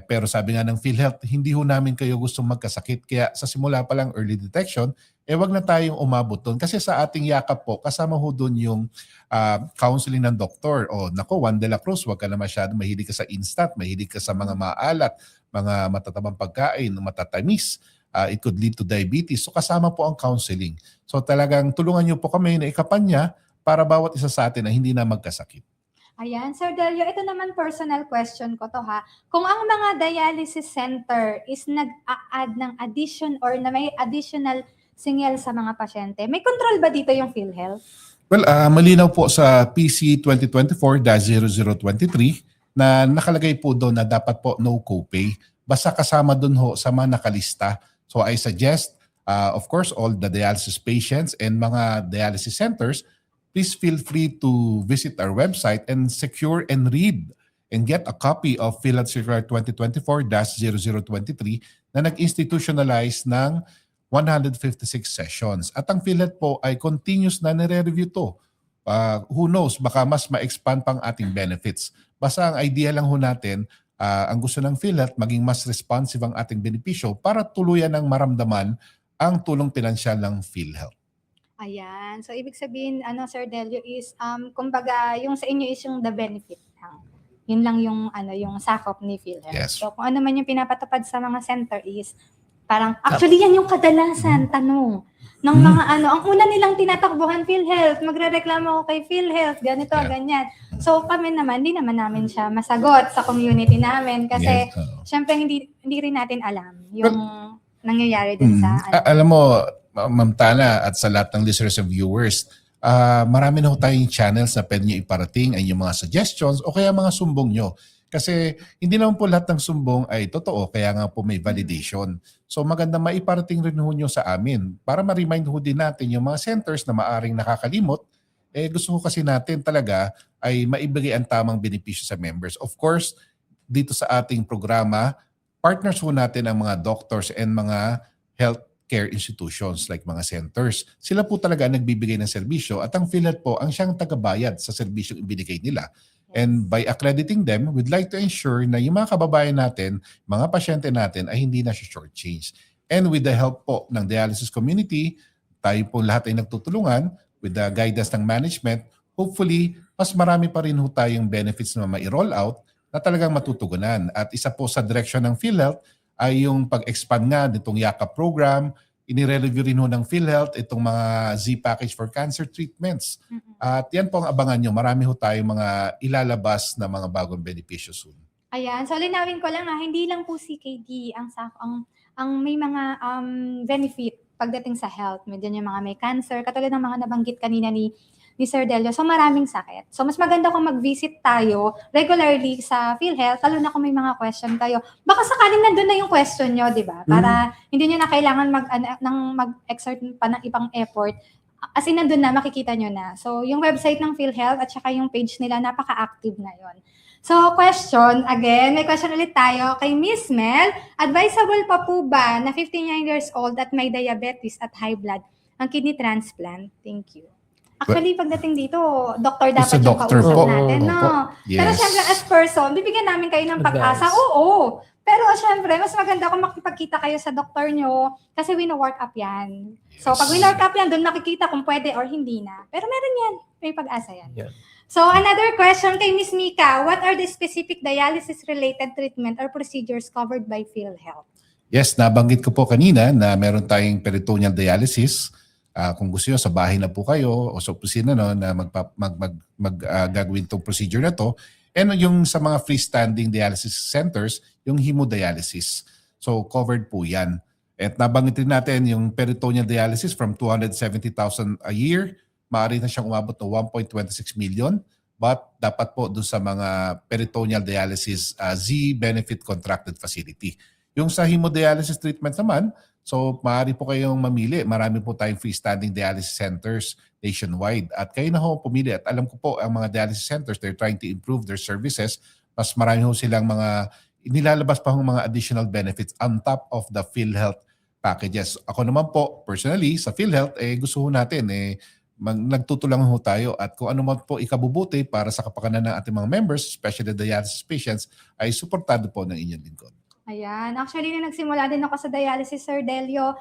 Pero sabi nga ng PhilHealth, hindi ho namin kayo gustong magkasakit. Kaya sa simula pa lang early detection, wag na tayong umabot doon. Kasi sa ating yakap po, kasama ho doon yung counseling ng doktor. O nako, Juan de la Cruz, wag ka na masyado mahilig ka sa instant, mahilig ka sa mga maalat, mga matatabang pagkain, matatamis. It could lead to diabetes. So kasama po ang counseling. So talagang tulungan niyo po kami na ikapanya para bawat isa sa atin na hindi na magkasakit. Ayan, Sir Delio, ito naman personal question ko to ha. Kung ang mga dialysis center is nag-a-add ng addition or na may additional singil sa mga pasyente, may control ba dito yung PhilHealth? Well, malinaw po sa PC 2024-0023 na nakalagay po doon na dapat po no copay. Basta kasama doon ho sa mga nakalista. So I suggest, of course, all the dialysis patients and mga dialysis centers, please feel free to visit our website and secure and read and get a copy of PhilHealth Circular 2024-0023 na nag-institutionalize ng 156 sessions. At ang PhilHealth po ay continuous na nire-review to. Who knows, baka mas ma-expand pang ating benefits. Basta ang idea lang ho natin, ang gusto ng PhilHealth, maging mas responsive ang ating benepisyo para tuluyan ng maramdaman ang tulong pinansyal ng PhilHealth. Ayan. So, ibig sabihin, Sir Delio, is, kumbaga, yung sa inyo is yung the benefit lang. Yun lang yung, yung sakop ni PhilHealth. Yes. So, kung ano man yung pinapatupad sa mga center is, parang, actually, yan yung kadalasan tanong ng mga ang una nilang tinatakbuhan, PhilHealth, magrereklamo ako kay PhilHealth, ganito, ganyan. So, kami naman, hindi naman namin siya masagot sa community namin kasi, syempre, hindi rin natin alam yung nangyayari din sa, alam mo, Ma'am Tana at sa lahat ng listeners and viewers, marami na ho tayong channels na pwede nyo iparating ang inyong mga suggestions o kaya mga sumbong nyo. Kasi hindi naman po lahat ng sumbong ay totoo, kaya nga po may validation. So maganda maiparating rin ho nyo sa amin para ma-remind ho din natin yung mga centers na maaring nakakalimot. Gusto ko kasi natin talaga ay maibigay ang tamang benepisyo sa members. Of course, dito sa ating programa, partners ho natin ang mga doctors and mga health care institutions like mga centers. Sila po talaga ang nagbibigay ng serbisyo at ang PhilHealth po ang siyang tagabayad sa serbisyong ibinigay nila. And by accrediting them, we'd like to ensure na yung mga kababayan natin, mga pasyente natin ay hindi na shortchange. And with the help po ng dialysis community, tayo po lahat ay nagtutulungan with the guidance ng management, hopefully, mas marami pa rin ho tayong benefits na mai-roll out na talagang matutugunan. At isa po sa direksyon ng PhilHealth ay yung pag-expand nga nitong YAKA program. Inire-review rin ho ng PhilHealth itong mga Z-package for cancer treatments. At yan po ang abangan nyo. Marami ho tayong mga ilalabas na mga bagong benepisyo soon. Ayan. So, linawin ko lang hindi lang po CKD ang may mga benefit pagdating sa health. Medyo yung mga may cancer, katulad ng mga nabanggit kanina ni Sir Delio. So, maraming sakit. So, mas maganda kung mag-visit tayo regularly sa PhilHealth, lalo na kung may mga question kayo. Baka sakaling nandun na yung question nyo, di ba? Para hindi nyo na kailangan mag-exert pa ng ibang effort. As in, nandun na, makikita nyo na. So, yung website ng PhilHealth at saka yung page nila, napaka-active na yon. So, question, again, may question ulit tayo kay Miss Mel. Advisable pa po ba na 59 years old at may diabetes at high blood ang kidney transplant? Thank you. Actually, pagdating dito, doktor dapat yung kausap natin. No? Yes. Pero syempre, as person, bibigyan namin kayo ng pag-asa. Oo. Pero syempre, mas maganda kung makipagkita kayo sa doktor nyo kasi wino-work up yan. So, pag wino-work up yan, doon makikita kung pwede or hindi na. Pero meron yan. May pag-asa yan. Yeah. So, another question kay Miss Mika. What are the specific dialysis-related treatment or procedures covered by PhilHealth? Yes, nabanggit ko po kanina na meron tayong peritoneal dialysis. Kung gusto nyo, sa bahay na po kayo o sa opisina na gagawin itong procedure na to. And yung sa mga freestanding dialysis centers, yung hemodialysis. So covered po yan. At nabanggit rin natin yung peritoneal dialysis from 270,000 a year, maaari na siyang umabot ng 1.26 million. But dapat po doon sa mga peritoneal dialysis Z benefit contracted facility. Yung sa hemodialysis treatment naman, so maaari po kayong mamili. Marami po tayong freestanding dialysis centers nationwide. At kayo na ho pumili. At alam ko po ang mga dialysis centers, they're trying to improve their services. Mas marami ho silang mga nilalabas pa hong mga additional benefits on top of the PhilHealth packages. Ako naman po, personally, sa PhilHealth, gusto ho natin, nagtutulungan ho tayo at kung ano man po ikabubuti para sa kapakanan ng ating mga members, especially the dialysis patients, ay suportado po ng inyong lingkod. Ayan. Actually, nung nagsimula din ako sa dialysis, Sir Delio,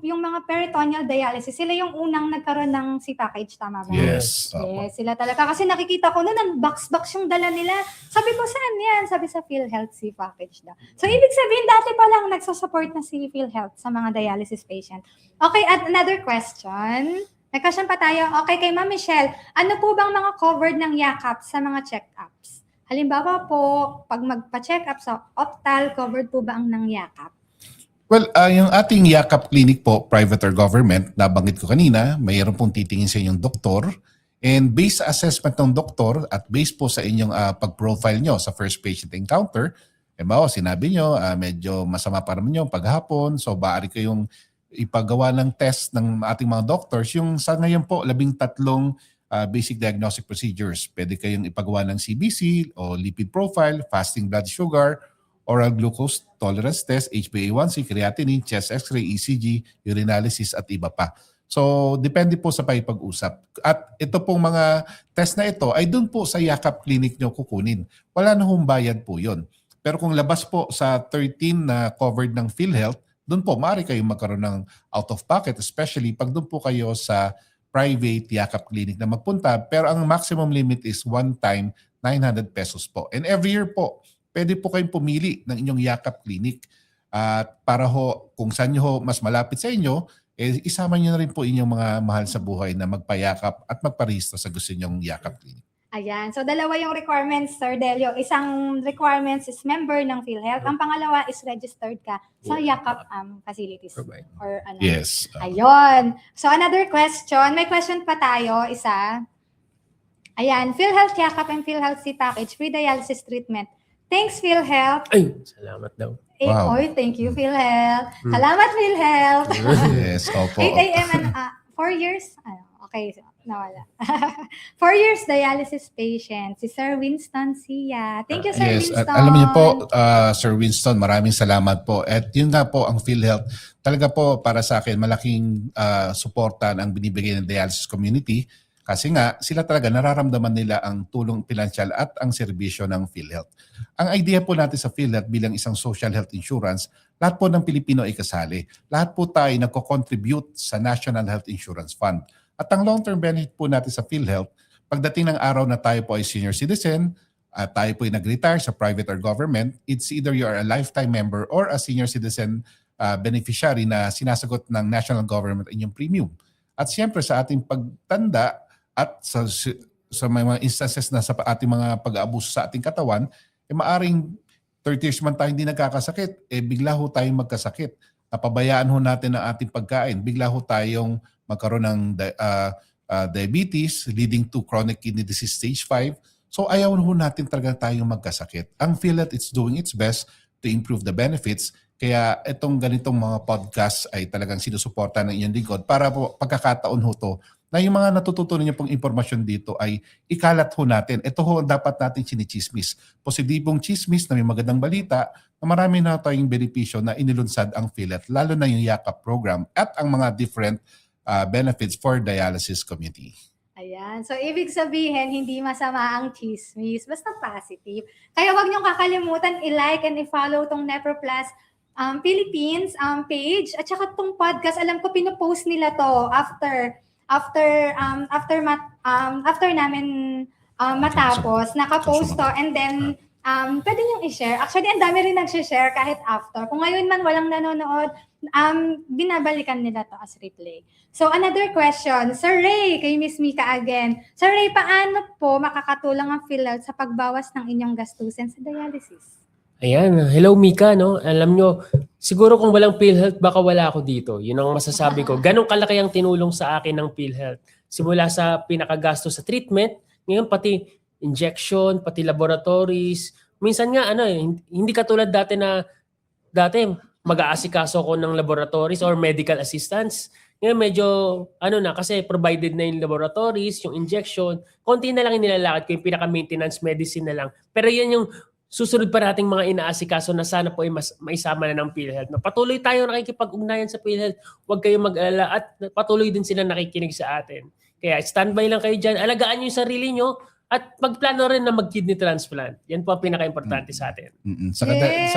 yung mga peritoneal dialysis, sila yung unang nagkaroon ng C-package, tama ba? Yes. Yes, sila talaga. Kasi nakikita ko noon, ang box-box yung dala nila. Sabi ko, saan yan? Sabi sa PhilHealth C-package daw. So, ibig sabihin, dati pa lang nagsusupport na si PhilHealth sa mga dialysis patient. Okay, at another question. May question pa tayo. Okay, kay Ma'am Michelle, ano po bang mga covered ng yakap sa mga check-ups? Halimbawa po, pag magpa-check up sa Optal, covered po ba ang ng yakap? Well, yung ating yakap clinic po, private or government, nabanggit ko kanina, mayroon pong titingin sa inyong doktor. And based sa assessment ng doktor at based po sa inyong pag-profile nyo sa first patient encounter, sinabi nyo, medyo masama pa naman yung paghapon, so maaari kayong ipagawa ng test ng ating mga doctors. Yung sa ngayon po, 13 basic diagnostic procedures. Pwede kayong ipagawa ng CBC o lipid profile, fasting blood sugar, oral glucose tolerance test, HbA1c, creatinine, chest x-ray, ECG, urinalysis at iba pa. So, depende po sa paipag-usap. At ito pong mga test na ito ay dun po sa yakap clinic nyo kukunin. Wala na hong bayad po yun. Pero kung labas po sa 13 na covered ng PhilHealth, dun po maaari kayong magkaroon ng out of pocket, especially pag dun po kayo sa private yakap clinic na magpunta. Pero ang maximum limit is one time 900 pesos po. And every year po, pwede po kayong pumili ng inyong yakap clinic. At para ho, kung saan nyo ho mas malapit sa inyo, isama nyo na rin po inyong mga mahal sa buhay na magpayakap at magparehistro sa gusto nyong yakap clinic. Ayan. So, dalawa yung requirements, Sir Delio. Isang requirements is member ng PhilHealth. Ang pangalawa is registered ka sa yakap facilities. Or ano. Yes. Ayun. So, another question. May question pa tayo. Isa. Ayan. PhilHealth yakap and PhilHealth C-package, free dialysis treatment. Thanks, PhilHealth. Ay, salamat daw. Wow. Oy, thank you, PhilHealth. Salamat, PhilHealth. Yes, opo. 8 a.m. and 4 years? Okay, nawala. 4 years dialysis patient, si Sir Winston Sia. Thank you, Sir Yes, Winston. at alam niyo po, Sir Winston, maraming salamat po. At yun nga po ang PhilHealth. Talaga po para sa akin, malaking suporta ang binibigay ng dialysis community. Kasi nga, sila talaga nararamdaman nila ang tulong pinansyal at ang serbisyo ng PhilHealth. Ang idea po natin sa PhilHealth bilang isang social health insurance, lahat po ng Pilipino ay kasali. Lahat po tayo nagko-contribute sa National Health Insurance Fund. At ang long-term benefit po natin sa PhilHealth, pagdating ng araw na tayo po ay senior citizen, at tayo po ay nag-retire sa private or government, it's either you are a lifetime member or a senior citizen beneficiary na sinasagot ng national government inyong premium. At siyempre sa ating pagtanda at sa mga instances na sa ating mga pag-aabuso sa ating katawan, maaring 30 years man tayo hindi nagkakasakit, bigla ho tayong magkasakit. Napabayaan ho natin ang ating pagkain, bigla ho tayong magkaroon ng diabetes leading to chronic kidney disease stage 5. So ayaw ho natin talaga tayong magkasakit. Ang PhilHealth is doing its best to improve the benefits. Kaya itong ganitong mga podcast ay talagang sinusuporta ng inyong lingkod para po pagkakataon ho to na yung mga natututunan niyo pong impormasyon dito ay ikalat ho natin. Ito ho dapat natin chinichismis. Positibong chismis na may magandang balita na marami na tayong benepisyo na inilunsad ang PhilHealth, lalo na yung yakap program at ang mga different benefits for dialysis community. Ayan. So, ibig sabihin, hindi masama ang chismis. Basta positive. Kaya wag niyong kakalimutan i-like and i-follow tong NephroPlus Philippines page. At saka tong podcast, alam ko pinopost nila to after namin matapos. Nakapost to and then pwede niyong i-share. Actually, ang dami rin nag-share kahit after. Kung ngayon man walang nanonood, binabalikan nila to as replay. So, another question. Sir Ray, kay Miss Mika again. Sir Ray, paano po makakatulong ang PhilHealth sa pagbawas ng inyong gastusin sa dialysis? Ayan, hello Mika, no? Alam nyo, siguro kung walang PhilHealth, baka wala ako dito. Yun ang masasabi ko. Ganong kalaki ang tinulong sa akin ng PhilHealth. Simula sa pinakagasto sa treatment, ngayon pati injection, pati laboratories. Minsan nga, hindi katulad dati na dati mag-aasikaso ko ng laboratories or medical assistants. Ngayon medyo kasi provided na yung laboratories, yung injection, konti na lang yung nilalakad ko, yung pinaka-maintenance medicine na lang. Pero yan yung susunod pa nating mga inaasikaso na sana po ay maisama na ng PhilHealth. No, patuloy tayo nakikipag-ugnayan sa PhilHealth. Huwag kayong mag-alala at patuloy din sila nakikinig sa atin. Kaya standby lang kayo dyan. Alagaan nyo yung sarili nyo at magplano rin na mag-kidney transplant. Yan po ang pinaka-importante sa atin. Sa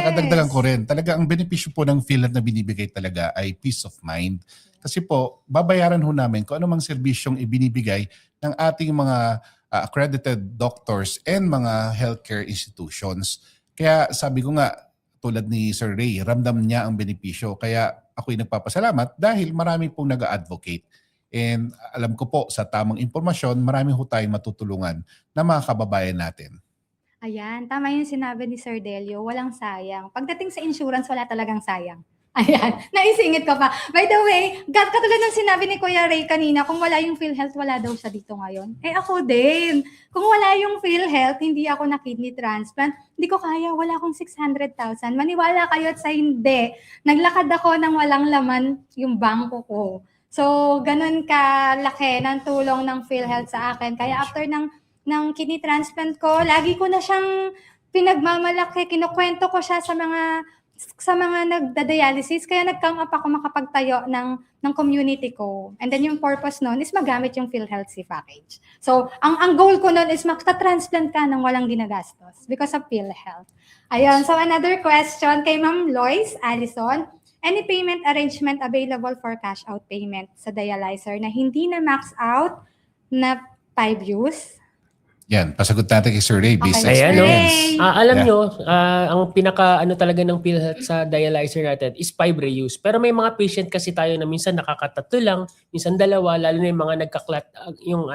kadagdagan ko rin, talaga ang benepisyo po ng PhilHealth na binibigay talaga ay peace of mind. Kasi po, babayaran ho namin kung anumang serbisyong ibinibigay ng ating mga accredited doctors and mga healthcare institutions. Kaya sabi ko nga, tulad ni Sir Ray, ramdam niya ang benepisyo. Kaya ako'y nagpapasalamat dahil marami pong nag-advocate. And alam ko po, sa tamang impormasyon, marami ho tayong matutulungan na mga kababayan natin. Ayan, tama yung sinabi ni Sir Delio, walang sayang. Pagdating sa insurance, wala talagang sayang. Ayan, naisingit ko pa. By the way, katulad ng sinabi ni Kuya Ray kanina, kung wala yung PhilHealth, wala daw siya dito ngayon. Eh ako din. Kung wala yung PhilHealth, hindi ako na kidney transplant. Hindi ko kaya, wala akong 600,000. Maniwala kayo at sa hindi. Naglakad ako ng walang laman yung bangko ko. So, ganun kalaki ng tulong ng PhilHealth sa akin. Kaya after ng kidney transplant ko, lagi ko na siyang pinagmamalaki. Kinukwento ko siya sa mga nagda-dialysis. Kaya nag-come up ako makapagtayo ng community ko. And then yung purpose nun is magamit yung PhilHealth package. So, ang goal ko nun is magta-transplant ka ng walang ginagastos because of PhilHealth. Ayun. So, another question kay Ma'am Lois Allison. Any payment arrangement available for cash out payment sa dialyzer na hindi na max out na 5 use? Yan, pasagot natin kay Sir Ray based Okay. Ayan, no? experience. Alam Yeah. nyo, ang pinaka talaga ng PhilHealth sa dialyzer natin is 5 reuse. Pero may mga patient kasi tayo na minsan nakakatatlo lang, minsan dalawa, lalo na yung mga nagkaklat, yung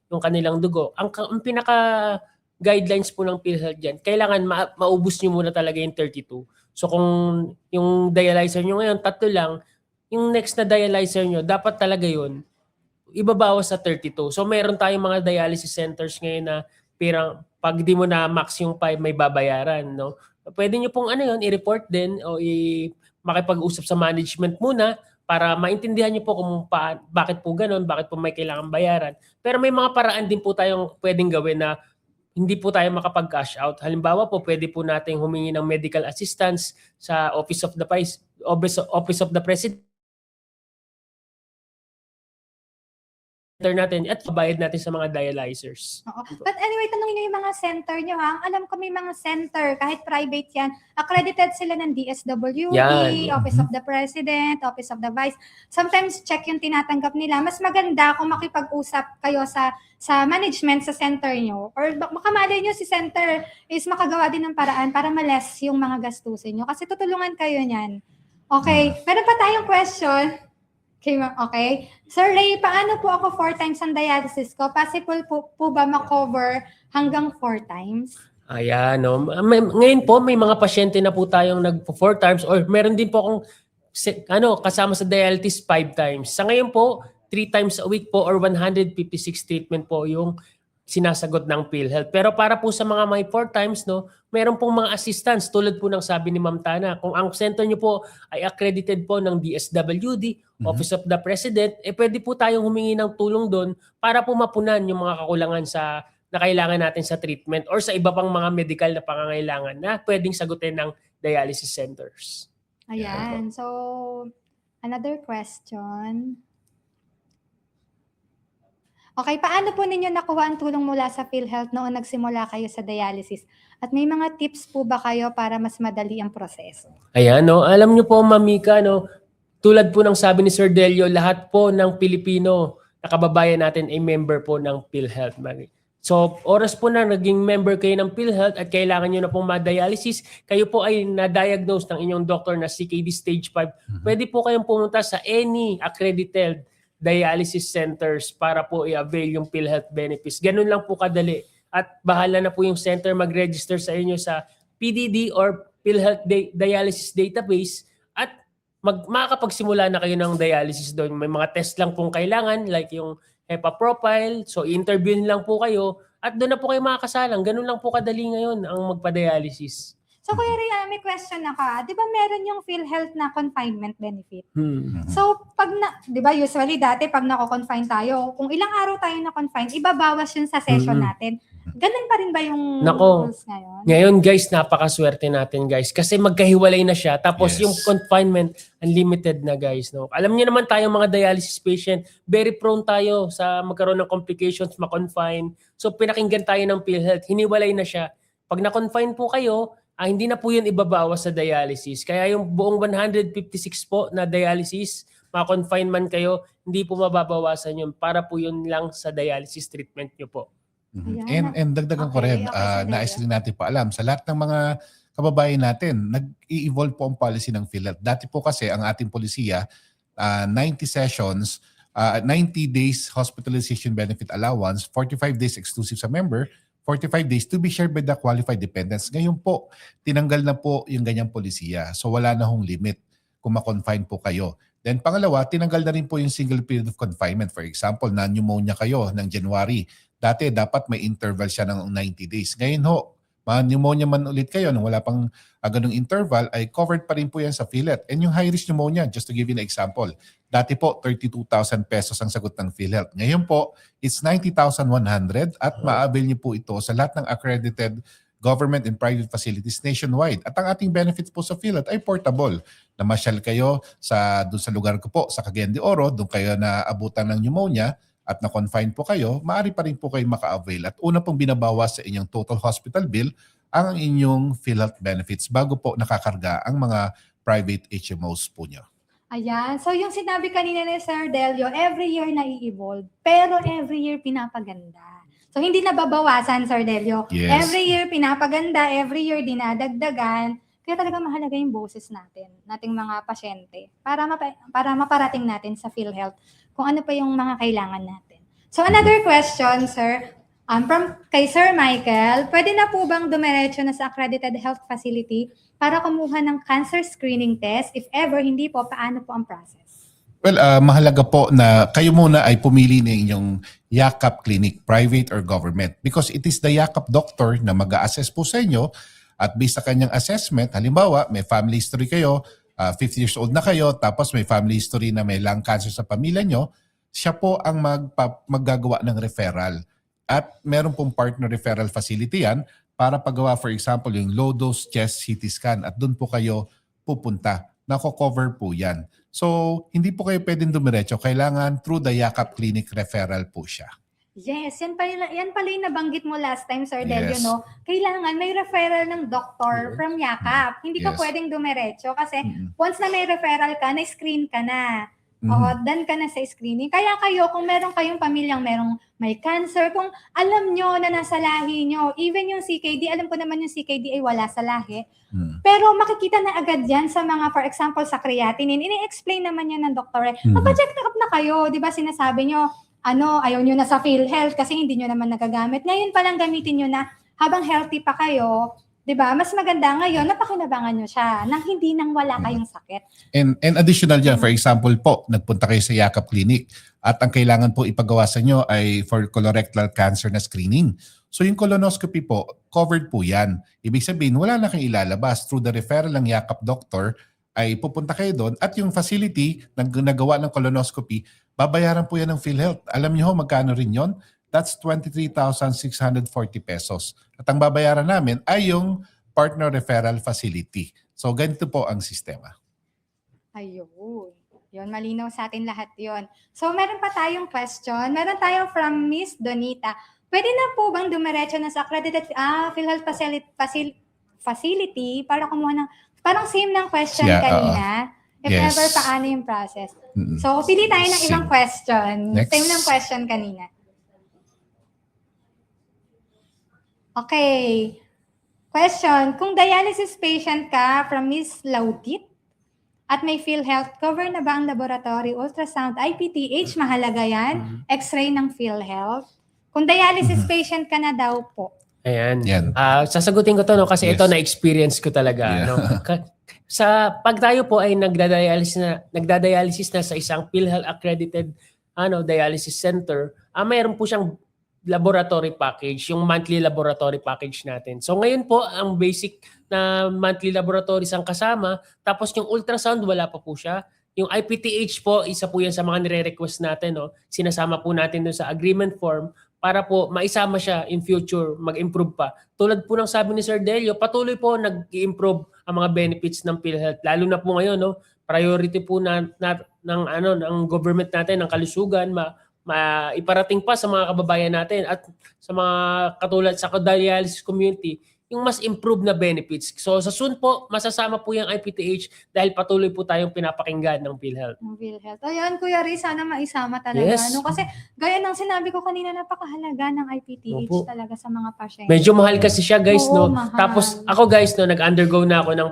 yung kanilang dugo. Ang pinaka guidelines po ng PhilHealth dyan, kailangan maubos nyo muna talaga yung 32. So kung yung dialyzer nyo ngayon, 3 lang, yung next na dialyzer nyo, dapat talaga yun, ibabawas sa 32. So meron tayong mga dialysis centers ngayon na pag di mo na max yung 5, may babayaran. No? Pwede nyo pong i-report din o makipag-usap sa management muna para maintindihan nyo po kung bakit po ganun, bakit po may kailangan bayaran. Pero may mga paraan din po tayong pwedeng gawin na hindi po tayo makapag-cash out. Halimbawa po, pwede po nating humingi ng medical assistance sa Office of the President natin at pabayad natin sa mga dialyzers. Oo. But anyway, tanongin niyo yung mga center niyo ha. Alam ko may mga center, kahit private yan, accredited sila ng DSWD, Yan. Office of the President, Office of the Vice. Sometimes check yung tinatanggap nila. Mas maganda kung makipag-usap kayo sa management sa center niyo. Or baka malay niyo si center is makagawa din ng paraan para ma-less yung mga gastusin niyo. Kasi tutulungan kayo niyan. Okay, meron pa tayong question. Okay. Sir Ray, paano po ako 4 times ang dialysis ko? Possible po ba ma-cover hanggang 4 times? Ayan, no. Ngayon po, may mga pasyente na po tayong nag-4 times or meron din po akong kasama sa dialysis 5 times. Sa ngayon po, 3 times a week po or 156 treatment po yung sinasagot ng PhilHealth. Pero para po sa mga may 4 times, no, meron pong mga assistance tulad po ng sabi ni Ma'am Tana. Kung ang center nyo po ay accredited po ng DSWD, Office of the President, pwede po tayong humingi ng tulong doon para po mapunan yung mga kakulangan na kailangan natin sa treatment or sa iba pang mga medical na pangangailangan na pwedeng sagutin ng dialysis centers. Ayan. So, another question. Okay, paano po ninyo nakuha ang tulong mula sa PhilHealth noong nagsimula kayo sa dialysis? At may mga tips po ba kayo para mas madali ang proseso? Ayan, no. Alam nyo po, Mamika, no, tulad po ng sabi ni Sir Delio, lahat po ng Pilipino na kababayan natin ay member po ng PhilHealth. So, oras po na naging member kayo ng PhilHealth at kailangan nyo na pong ma-dialysis, kayo po ay na-diagnose ng inyong doktor na CKD stage 5. Pwede po kayong pumunta sa any accredited dialysis centers para po i-avail yung PhilHealth benefits. Ganun lang po kadali. At bahala na po yung center mag-register sa inyo sa PDD or PhilHealth Dialysis Database at makakapagsimula na kayo ng dialysis doon. May mga test lang pong kailangan like yung HEPA profile. So interviewin lang po kayo at doon na po kayo makakasalang. Ganun lang po kadali ngayon ang magpa-dialysis. So, Kuya Rian, may question ako. Di ba meron yung PhilHealth na confinement benefit? Hmm. So, di ba usually dati pag nako-confine tayo, kung ilang araw tayo na-confine, ibabawas yun sa session natin. Ganun pa rin ba yung Nako. rules ngayon? Ngayon guys, napakaswerte natin guys kasi magkahiwalay na siya tapos Yes. yung confinement unlimited na guys, no. Alam niyo naman tayo mga dialysis patient, very prone tayo sa magkaroon ng complications, ma-confine. So pinakinggan tayo ng PhilHealth, hiniwalay na siya. Pag na-confine po kayo, hindi na po yun ibabawas sa dialysis. Kaya yung buong 156 po na dialysis, ma-confine man kayo, hindi po mababawasan yun para po yun lang sa dialysis treatment nyo po. Ayan. And dagdagan ko Okay, rin, okay, nais sige. rin natin paalam sa lahat ng mga kababayan natin, nag-i-evolve po ang policy ng PhilHealth. Dati po kasi ang ating polisiya, 90 sessions, 90 days hospitalization benefit allowance, 45 days exclusive sa member, 45 days to be shared by the qualified dependents. Ngayon po, tinanggal na po yung ganyang polisiya. So wala na hong limit kung ma-confine po kayo. Then pangalawa, tinanggal na rin po yung single period of confinement. For example, na-pneumonia kayo ng January. Dati dapat may interval siya ng 90 days. Ngayon ho, ma-pneumonia man ulit kayo nung wala pang ganung interval, ay covered pa rin po yan sa PhilHealth. And yung high-risk pneumonia, just to give you an example, dati po 32,000 pesos ang sagot ng PhilHealth. Ngayon po, it's 90,100 at ma-avail niyo po ito sa lahat ng accredited government and private facilities nationwide. At ang ating benefits po sa PhilHealth ay portable. Namasyal kayo doon sa lugar ko po, sa Cagayan de Oro, doon kayo naabutan ng pneumonia at na-confine po kayo, maaari pa rin po kayo maka-avail. At una pong binabawas sa inyong total hospital bill ang inyong PhilHealth benefits bago po nakakarga ang mga private HMOs po nyo. Ayan. So, yung sinabi kanina ni Sir Delio, every year na-evolve, pero every year pinapaganda. So, hindi nababawasan, Sir Delio. Yes. Every year pinapaganda, every year dinadagdagan. Kaya talaga mahalaga yung boses nating mga pasyente, para maparating natin sa PhilHealth kung ano pa yung mga kailangan natin. So, another question, Sir. From kay Sir Michael, pwede na po bang dumiretso na sa accredited health facility para kumuha ng cancer screening test? If ever, hindi po, paano po ang process? Well, mahalaga po na kayo muna ay pumili ng inyong yakap clinic, private or government. Because it is the yakap doctor na mag-a-assess po sa inyo at based sa kanyang assessment, halimbawa, may family history kayo, 50 years old na kayo, tapos may family history na may lung cancer sa pamilya nyo, siya po ang maggagawa ng referral. At meron pong partner referral facility yan para paggawa, for example, yung low-dose chest CT scan at doon po kayo pupunta. Nako-cover po yan. So, hindi po kayo pwedeng dumiretso. Kailangan through the Yakap Clinic referral po siya. Yes, yan pala yung nabanggit mo last time, Sir Delio, Yes. no? Kailangan may referral ng doctor from Yakap. Hindi ka Yes. pwedeng dumiretso kasi once na may referral ka, na-screen ka na. Oo, done ka na sa screening. Kaya kayo, kung meron kayong pamilyang may cancer, kung alam nyo na nasa lahi nyo, even yung CKD, alam ko naman yung CKD ay wala sa lahi, pero makikita na agad yan sa mga, for example, sa creatinine. Ini-explain naman yan ng doktor. Mapacheck up na kayo. Di ba sinasabi nyo, ayaw nyo na sa PhilHealth kasi hindi nyo naman nagagamit. Ngayon palang gamitin nyo na habang healthy pa kayo, di ba? Mas maganda ngayon, napakinabangan nyo siya nang hindi nang wala kayong sakit. And additional dyan, for example po, nagpunta kayo sa Yakap Clinic at ang kailangan po ipagawa sa inyo ay for colorectal cancer na screening. So yung colonoscopy po, covered po yan. Ibig sabihin, wala na kayong ilalabas. Through the referral ng Yakap doctor, ay pupunta kayo doon at yung facility na nagawa ng colonoscopy, babayaran po yan ng PhilHealth. Alam niyo ho, magkano rin yon? That's 23,640 pesos. At ang babayaran namin ay yung partner referral facility. So ganito po ang sistema. Ayun. Yun, malinaw sa atin lahat yon. So, meron pa tayong question. Meron tayong from Miss Donita. Pwede na po bang dumiretso na sa accredited PhilHealth facility para kumuha ng, parang same ng question Yeah, kanina. If yes. ever, paano yung process? So, pili tayo ng ibang Same. question. Next. Same ng question kanina. Okay. Question, kung dialysis patient ka from Miss Laudit at may PhilHealth, cover na ba ang laboratory, ultrasound, IPTH, mahalaga yan, x-ray ng PhilHealth? Kung dialysis patient ka na daw po. Ayan. Yan. Sasagutin ko to no kasi Yes. ito na-experience ko talaga. Yeah. No? Pag tayo po ay nagdadialysis na sa isang PhilHealth accredited dialysis center, mayroon po siyang laboratory package, yung monthly laboratory package natin. So ngayon po, ang basic na monthly laboratories ang kasama, tapos yung ultrasound wala pa po siya. Yung IPTH po, isa po yan sa mga nire-request natin. No? Sinasama po natin doon sa agreement form para po maisama siya in future, mag-improve pa. Tulad po ng sabi ni Sir Delio, patuloy po nag-improve ang mga benefits ng PhilHealth. Lalo na po ngayon, no? Priority po ng government natin, ng kalusugan, iparating pa sa mga kababayan natin at sa mga katulad sa dialysis community yung mas improved na benefits. So sa soon po, masasama po yung IPTH dahil patuloy po tayong pinapakinggan ng PhilHealth. Ng PhilHealth. Ayan, Kuya Ray, sana maisama talaga. Yes. No? Kasi gaya ng sinabi ko kanina, napakahalaga ng IPTH Opo. talaga sa mga pasyente. Medyo mahal kasi siya guys, Oo, no? mahal. Tapos ako guys, no, nag-undergo na ako ng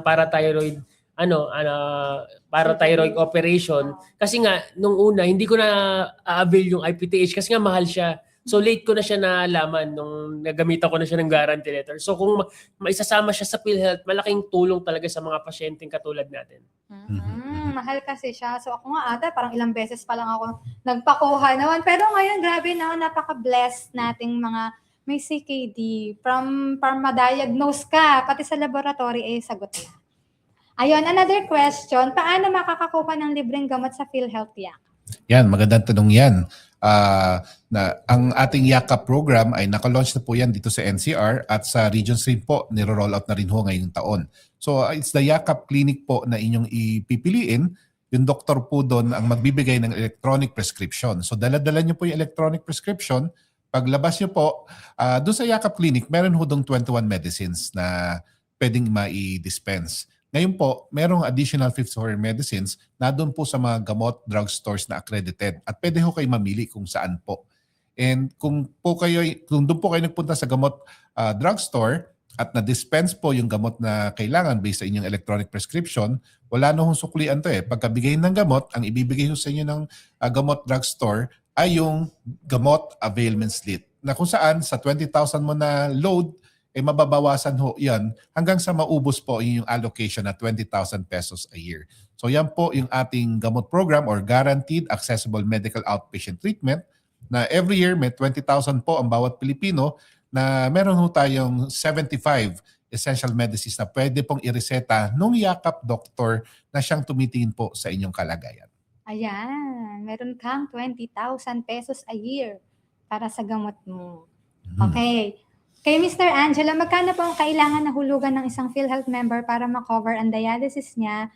parathyroid operation. Kasi nga, nung una, hindi ko na avail yung IPTH kasi nga mahal siya. So late ko na siya nalaman nung nagamit ako na siya ng guarantee letter. So kung maisasama siya sa PhilHealth, malaking tulong talaga sa mga pasyenteng katulad natin. Mahal kasi siya. So ako nga ata, parang ilang beses pa lang ako nagpakuha naman. Pero ngayon, grabe na, napaka-blessed nating mga may CKD. From ma-diagnose ka, pati sa laboratory, sagot na. Ayun, another question. Paano makakakuha ng libreng gamot sa PhilHealth Yak? Yan, magandang tanong yan. Ang ating YAKA program ay naka-launch na po yan dito sa NCR at sa Region 3 po, niro-roll out na rin ho ngayong taon. So it's the YAKA clinic po na inyong ipipiliin. Yung doktor po doon ang magbibigay ng electronic prescription. So dala-dala nyo po yung electronic prescription. Paglabas nyo po, doon sa YAKA clinic, meron ho doon 21 medicines na pwedeng mai-dispense. Ngayon po, merong additional 54 medicines na doon po sa mga gamot drugstores na accredited at pwede ho kayo mamili kung saan po. And kung doon po kayo nagpunta sa gamot drugstore at na-dispense po yung gamot na kailangan based sa inyong electronic prescription, wala na hong suklian to eh. Pagkabigay ng gamot, ang ibibigay ho sa inyo ng gamot drugstore ay yung gamot availment slip na kung saan sa 20,000 mo na load, mababawasan ho yan hanggang sa maubos po yung allocation na 20,000 pesos a year. So yan po yung ating gamot program or Guaranteed Accessible Medical Outpatient Treatment na every year may 20,000 po ang bawat Pilipino na meron ho tayong 75 essential medicines na pwede pong ireseta nung yakap doktor na siyang tumitingin po sa inyong kalagayan. Ayan, meron kang 20,000 pesos a year para sa gamot mo. Okay. Kay Mr. Angelo, magkano po ang kailangan na hulugan ng isang PhilHealth member para makover ang dialysis niya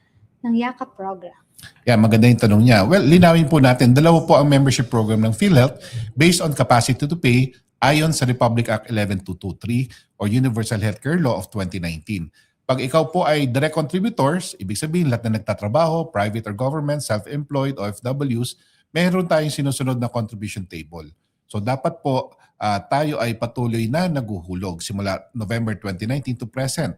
ng YAKA program? Yeah, maganda yung tanong niya. Well, linawin po natin, dalawa po ang membership program ng PhilHealth based on capacity to pay ayon sa Republic Act 11223 or Universal Healthcare Law of 2019. Pag ikaw po ay direct contributors, ibig sabihin lahat na nagtatrabaho, private or government, self-employed, OFWs, meron tayong sinusunod na contribution table. So dapat po tayo ay patuloy na naguhulog simula November 2019 to present.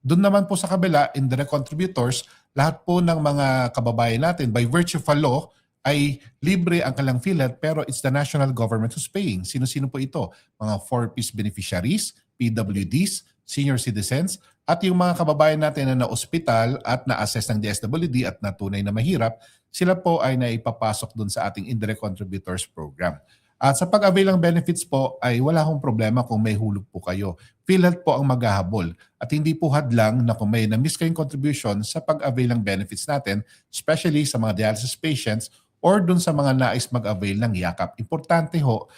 Doon naman po sa kabila, indirect contributors, lahat po ng mga kababayan natin by virtue of law ay libre ang kanilang PhilHealth pero it's the national government who's paying. Sino-sino po ito? Mga 4Ps beneficiaries, PWDs, senior citizens, at yung mga kababayan natin na na-ospital at na-assess ng DSWD at natunay na mahirap, sila po ay naipapasok doon sa ating indirect contributors program. At sa pag-avail ng benefits po ay wala akong problema kung may hulog po kayo. PhilHealth po ang maghahabol at hindi po hadlang na kung may na-miss kayong contribution sa pag-avail ng benefits natin, especially sa mga dialysis patients or dun sa mga nais mag-avail ng yakap. Importante ho,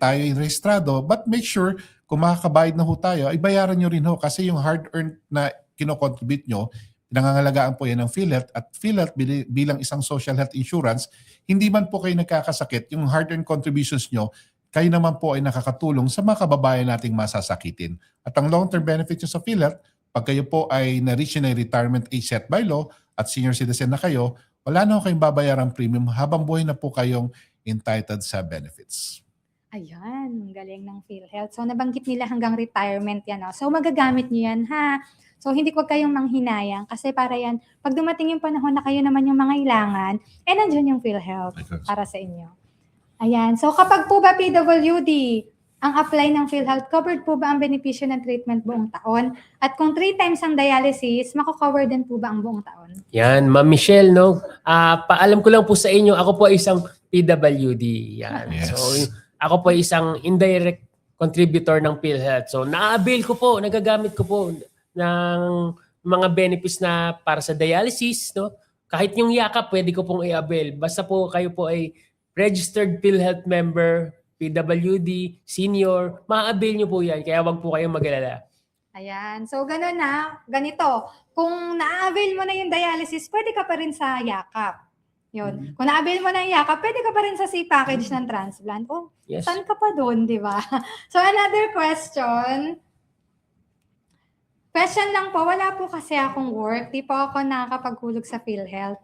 tayo ay rehistrado but make sure kung makakabayad na ho tayo, ay bayaran nyo rin ho kasi yung hard-earned na kinocontribute nyo, nangangalagaan po yan ng PhilHealth at PhilHealth bilang isang social health insurance, hindi man po kayo nagkakasakit, yung hard-earned contributions nyo, kayo naman po ay nakakatulong sa mga kababayan nating masasakitin. At ang long-term benefits nyo sa PhilHealth, pag kayo po ay na-reach na retirement age set by law at senior citizen na kayo, wala na kayong babayarang premium habang buhay na po kayong entitled sa benefits. Ayan, galing ng PhilHealth. So nabanggit nila hanggang retirement yan. So magagamit niyo yan ha. So hindi ko kayong manghinayang kasi para yan, pag dumating yung panahon na kayo naman yung mangailangan, nandiyan yung PhilHealth para sa inyo. Ayan, so kapag po ba PWD, ang apply ng PhilHealth, covered po ba ang benepisyo ng treatment buong taon? At kung 3 times ang dialysis, mako-cover din po ba ang buong taon? Yan, Ma'am Michelle, no? Paalam ko lang po sa inyo, ako po ay isang PWD. Yan. Yes. So, ako po ay isang indirect contributor ng PhilHealth. So na-avail ko po, nagagamit ko po ng mga benefits na para sa dialysis, no? Kahit yung yakap, pwede ko pong i-avail. Basta po kayo po ay registered PhilHealth member, PWD, senior, ma-avail nyo po yan. Kaya wag po kayong mag-alala. Ayan. So, ganun na. Ganito. Kung na-avail mo na yung dialysis, pwede ka pa rin sa yakap. Yun. Kung na-avail mo na yung yakap, pwede ka pa rin sa C-package ng transplant. Oh, Yes. saan ka pa doon, di ba? So, another question. Question lang po, wala po kasi akong work. Di po ako nakakapaghulog sa PhilHealth.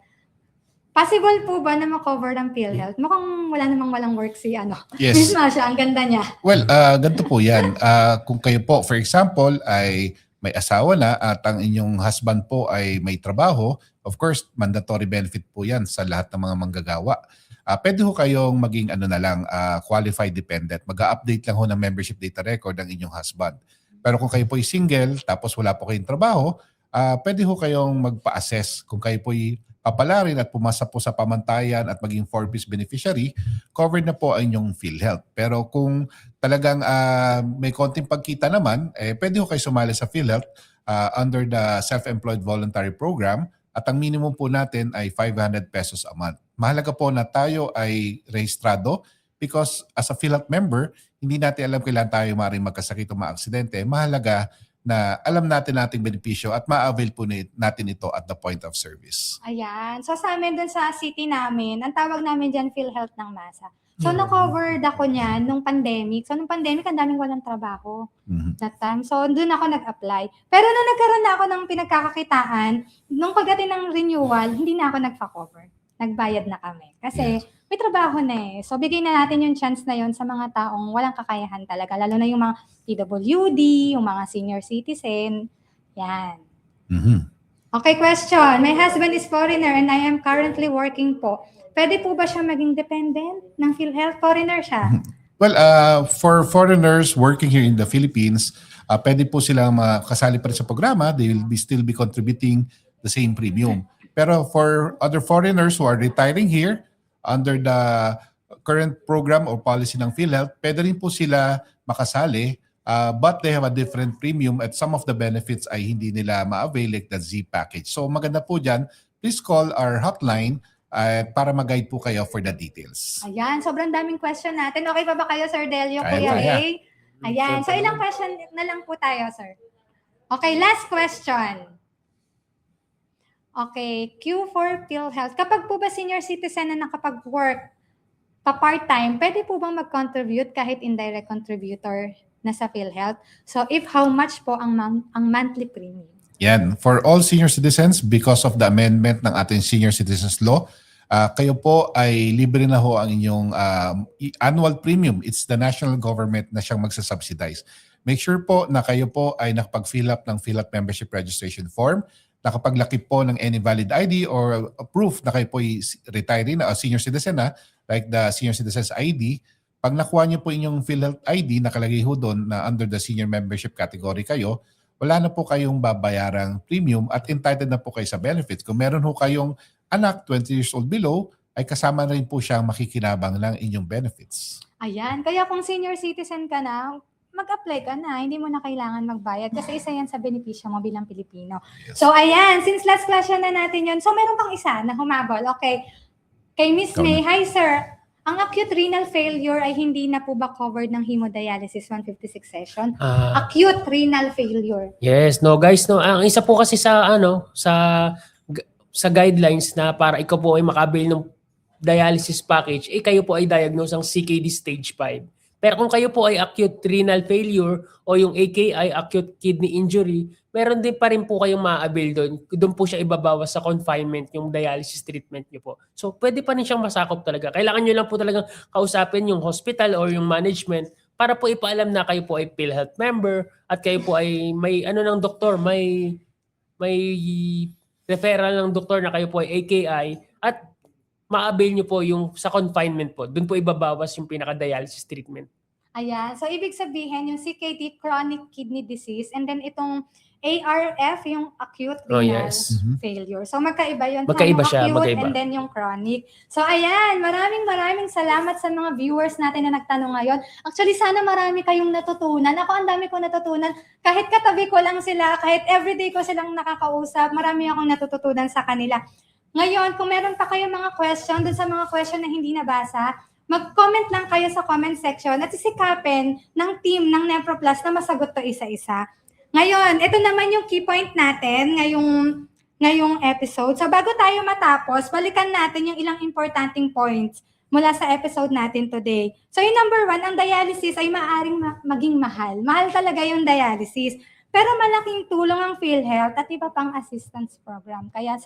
Possible po ba na makover ng PhilHealth? Mukhang wala namang walang work si Yes. Miss Masha, ang ganda niya. Well, ganito po yan. Kung kayo po, for example, ay may asawa na at ang inyong husband po ay may trabaho, of course, mandatory benefit po yan sa lahat ng mga manggagawa. Pwede ho kayong maging qualified dependent. Mag-update lang ho ng membership data record ng inyong husband. Pero kung kayo po ay single, tapos wala po kayong trabaho, pwede ho kayong magpa-assess kung kayo po ay papalarin at pumasa po sa pamantayan at maging 4-piece beneficiary, covered na po ang inyong PhilHealth. Pero kung talagang may konting pagkita naman, pwede ho kayo sumali sa PhilHealth under the Self-Employed Voluntary Program at ang minimum po natin ay 500 pesos a month. Mahalaga po na tayo ay rehistrado because as a PhilHealth member, hindi natin alam kailan tayo maaaring magkasakit o maaksidente. Mahalaga na alam natin nating benepisyo at ma-avail po natin ito at the point of service. Ayan. So sa amin dun sa city namin, ang tawag namin dyan PhilHealth ng Masa. So na-covered ako niyan nung pandemic. So nung pandemic, ang daming walang trabaho that time. So dun ako nag-apply. Pero nung nagkaroon na ako ng pinagkakakitaan, nung pagdating ng renewal, hindi na ako nagpa-cover. Nagbayad na kami. Kasi may trabaho na eh. So bigay na natin yung chance na yon sa mga taong walang kakayahan talaga. Lalo na yung mga PWD, yung mga senior citizen. Yan. Okay, question. My husband is foreigner and I am currently working po. Pwede po ba siya maging dependent ng PhilHealth? Foreigner siya. Well, for foreigners working here in the Philippines, pwede po silang makasali pa rin sa programa. They will still be contributing the same premium. Pero for other foreigners who are retiring here under the current program or policy ng PhilHealth, pwede rin po sila makasali, but they have a different premium at some of the benefits ay hindi nila ma-avail like the Z package. So maganda po dyan, please call our hotline para mag-guide po kayo for the details. Ayan, sobrang daming question natin. Okay pa ba kayo, Sir Delio, Kaya Kuya pa, yeah. Ray? Ayan, so ilang question na lang po tayo, sir. Okay, last question. Okay, Q for PhilHealth. Kapag po ba senior citizen na nakapag-work pa part-time, pwede po bang mag-contribute kahit indirect contributor na sa PhilHealth? So if how much po ang monthly premium? Yan. For all senior citizens, because of the amendment ng ating Senior Citizens Law, kayo po ay libre na ho ang inyong annual premium. It's the national government na siyang magsasubsidize. Make sure po na kayo po ay nakapag-fill up ng PhilHealth Membership Registration Form, nakapaglakip po ng any valid ID or proof na kayo po ay retiree na senior citizen na, like the Senior Citizens ID. Pag nakuha niyo po inyong PhilHealth ID, nakalagay ho doon na under the senior membership category kayo, wala na po kayong babayarang premium at entitled na po kayo sa benefits. Kung meron ho kayong anak 20 years old below, ay kasama na rin po siyang makikinabang ng inyong benefits. Ayan, kaya kung senior citizen ka na, mag-apply ka na. Hindi mo na kailangan magbayad kasi isa yan sa benepisyo mo bilang Pilipino. Yes. So ayan, since last question na natin yun, so meron pang isa na humabol. Okay, kay Miss Ikaw May, na. hi sir. Ang acute renal failure ay hindi na po ba covered ng hemodialysis 156 session? Acute renal failure. Yes, no guys, no. Ang isa po kasi sa sa guidelines na para ikaw po ay makabil ng dialysis package, kayo po ay diagnose ang CKD stage 5. Pero kung kayo po ay acute renal failure o yung AKI, acute kidney injury, meron din pa rin po kayong ma-avail doon. Doon po siya ibabawas sa confinement yung dialysis treatment niyo po. So pwede pa rin siyang masakop talaga. Kailangan niyo lang po talagang kausapin yung hospital or yung management para po ipaalam na kayo po ay PhilHealth member at kayo po ay may ng doktor, may referral ng doktor na kayo po ay AKI at ma-avail nyo po yung sa confinement po. Doon po ibabawas yung pinaka-dialysis treatment. Ayan. So, ibig sabihin, yung CKD, chronic kidney disease, and then itong ARF, yung acute Oh, renal yes. failure. So, magkaiba yun. Magkaiba Yung siya, acute magkaiba. and then yung chronic. So, ayan. Maraming salamat sa mga viewers natin na nagtanong ngayon. Actually, sana marami kayong natutunan. Ako, ang dami ko natutunan. Kahit katabi ko lang sila, kahit everyday ko silang nakakausap, marami akong natututunan sa kanila. Ngayon, kung meron pa kayong mga question, dun sa mga question na hindi nabasa, mag-comment lang kayo sa comment section at sisikapin ng team ng NephroPlus na masagot to isa-isa. Ngayon, ito naman yung key point natin ngayong episode. So bago tayo matapos, balikan natin yung ilang importanting points mula sa episode natin today. So yung number 1, ang dialysis ay maaaring maging mahal. Mahal talaga yung dialysis. Pero malaking tulong ang PhilHealth at iba pang assistance program. Kaya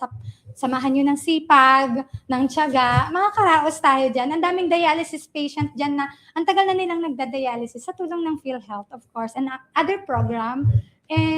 samahan nyo ng sipag, ng tiyaga, mga karaos tayo dyan. Ang daming dialysis patient dyan na ang tagal na nilang nagda-dialysis sa tulong ng PhilHealth, of course, and other program,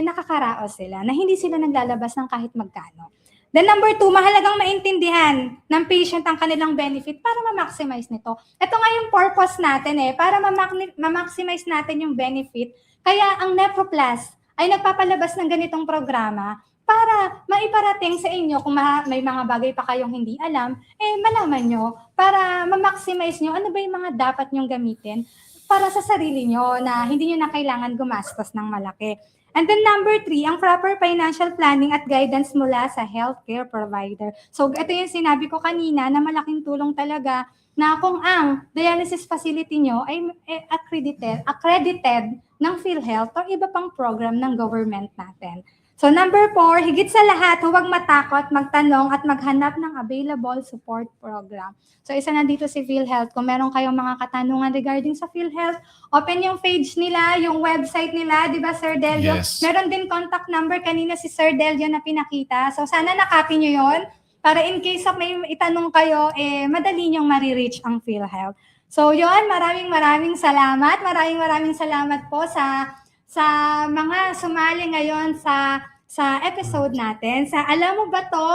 nakakaraos sila na hindi sila naglalabas ng kahit magkano. Then number 2, mahalagang maintindihan ng patient ang kanilang benefit para ma-maximize nito. Ito nga yung purpose natin para ma-maximize natin yung benefit. Kaya ang NephroPlus ay nagpapalabas ng ganitong programa para maiparating sa inyo kung may mga bagay pa kayong hindi alam, malaman nyo para ma-maximize nyo ano ba yung mga dapat nyong gamitin para sa sarili nyo na hindi nyo na kailangan gumastos ng malaki. And then number 3, ang proper financial planning at guidance mula sa healthcare provider. So ito yung sinabi ko kanina na malaking tulong talaga na kung ang dialysis facility nyo ay accredited ng PhilHealth o iba pang program ng government natin. So number 4, higit sa lahat, huwag matakot, magtanong at maghanap ng available support program. So isa na dito si PhilHealth. Kung meron kayong mga katanungan regarding sa PhilHealth, open yung page nila, yung website nila, di ba Sir Delio? Yes. Meron din contact number kanina si Sir Delio na pinakita. So sana nakopy nyo yon para in case of may itanong kayo, madali nyong marireach ang PhilHealth. So yon, maraming salamat. Maraming salamat po sa mga sumali ngayon sa episode natin. Sa Alam Mo Ba To?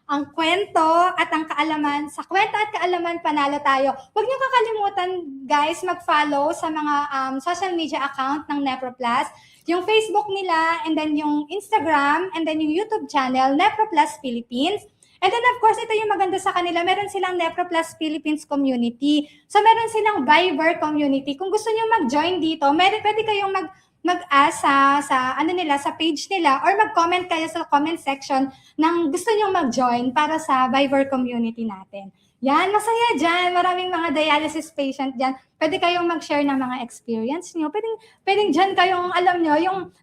Ang kwento at ang kaalaman. Sa kwento at kaalaman, panalo tayo. Huwag niyo kakalimutan, guys, mag-follow sa mga social media account ng NephroPlus. Yung Facebook nila, and then yung Instagram, and then yung YouTube channel, NephroPlus Philippines. And then, of course, ito yung maganda sa kanila. Meron silang NephroPlus Philippines community. So, meron silang Viber community. Kung gusto nyo mag-join dito, pwede kayong mag-ask sa page nila or mag-comment kayo sa comment section ng gusto nyo mag-join para sa Viber community natin. Yan, masaya dyan. Maraming mga dialysis patient dyan. Pwede kayong mag-share ng mga experience nyo. Pwedeng dyan kayong, alam nyo,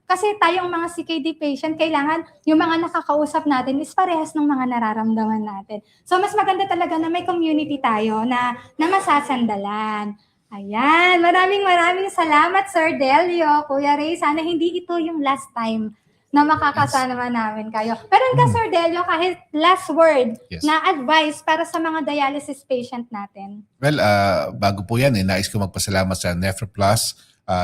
kasi tayong mga CKD patient, kailangan yung mga nakakausap natin is parehas ng mga nararamdaman natin. So, mas maganda talaga na may community tayo na masasandalan. Ayan, maraming salamat, Sir Delio, Kuya Ray. Sana hindi ito yung last time na makakasama namin kayo. Meron ka, Sir Delio, kahit last word na advice para sa mga dialysis patient natin? Well, bago po yan, nais ko magpasalamat sa NephroPlus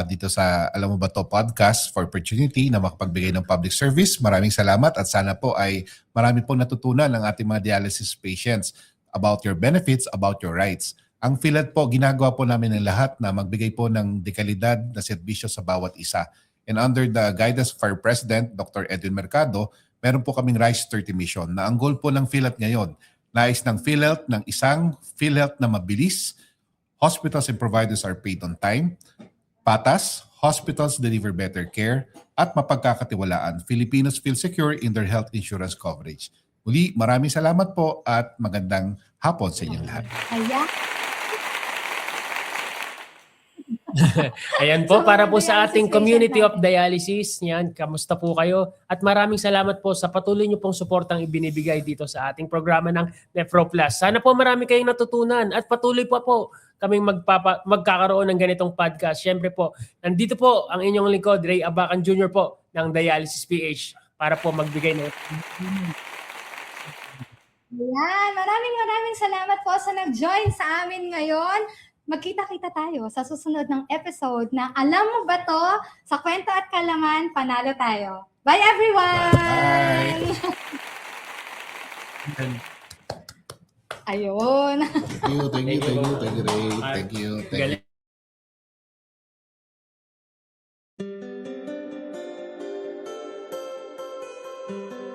dito sa Alam Mo Ba To podcast for opportunity na makapagbigay ng public service. Maraming salamat at sana po ay marami pong natutunan ng ating mga dialysis patients about your benefits, about your rights. Ang PhilHealth po, ginagawa po namin ng lahat na magbigay po ng dekalidad na serbisyo sa bawat isa. And under the guidance of our President, Dr. Edwin Mercado, meron po kaming Rise 30 mission na ang goal po ng PhilHealth ngayon, nais ng PhilHealth ng isang PhilHealth na mabilis, hospitals and providers are paid on time, patas, hospitals deliver better care, at mapagkakatiwalaan. Filipinos feel secure in their health insurance coverage. Muli, maraming salamat po at magandang hapon sa inyong lahat. Ayan. Ayan po, para po sa ating community of dialysis. Yan, kamusta po kayo? At maraming salamat po sa patuloy niyo pong suportang ibinibigay dito sa ating programa ng NephroPlus. Sana po marami kayong natutunan at patuloy po kaming magkakaroon ng ganitong podcast. Siyempre po, nandito po ang inyong lingkod, Ray Abacan Jr. po ng Dialysis PH para po magbigay ng... Ayan, maraming salamat po sa nag-join sa amin ngayon. Magkita-kita tayo sa susunod ng episode na Alam Mo Ba To? Sa Kwento at Kaalaman, panalo tayo. Bye everyone! Bye! Ayun. Thank you, Ray. Thank you. Galing. Bye!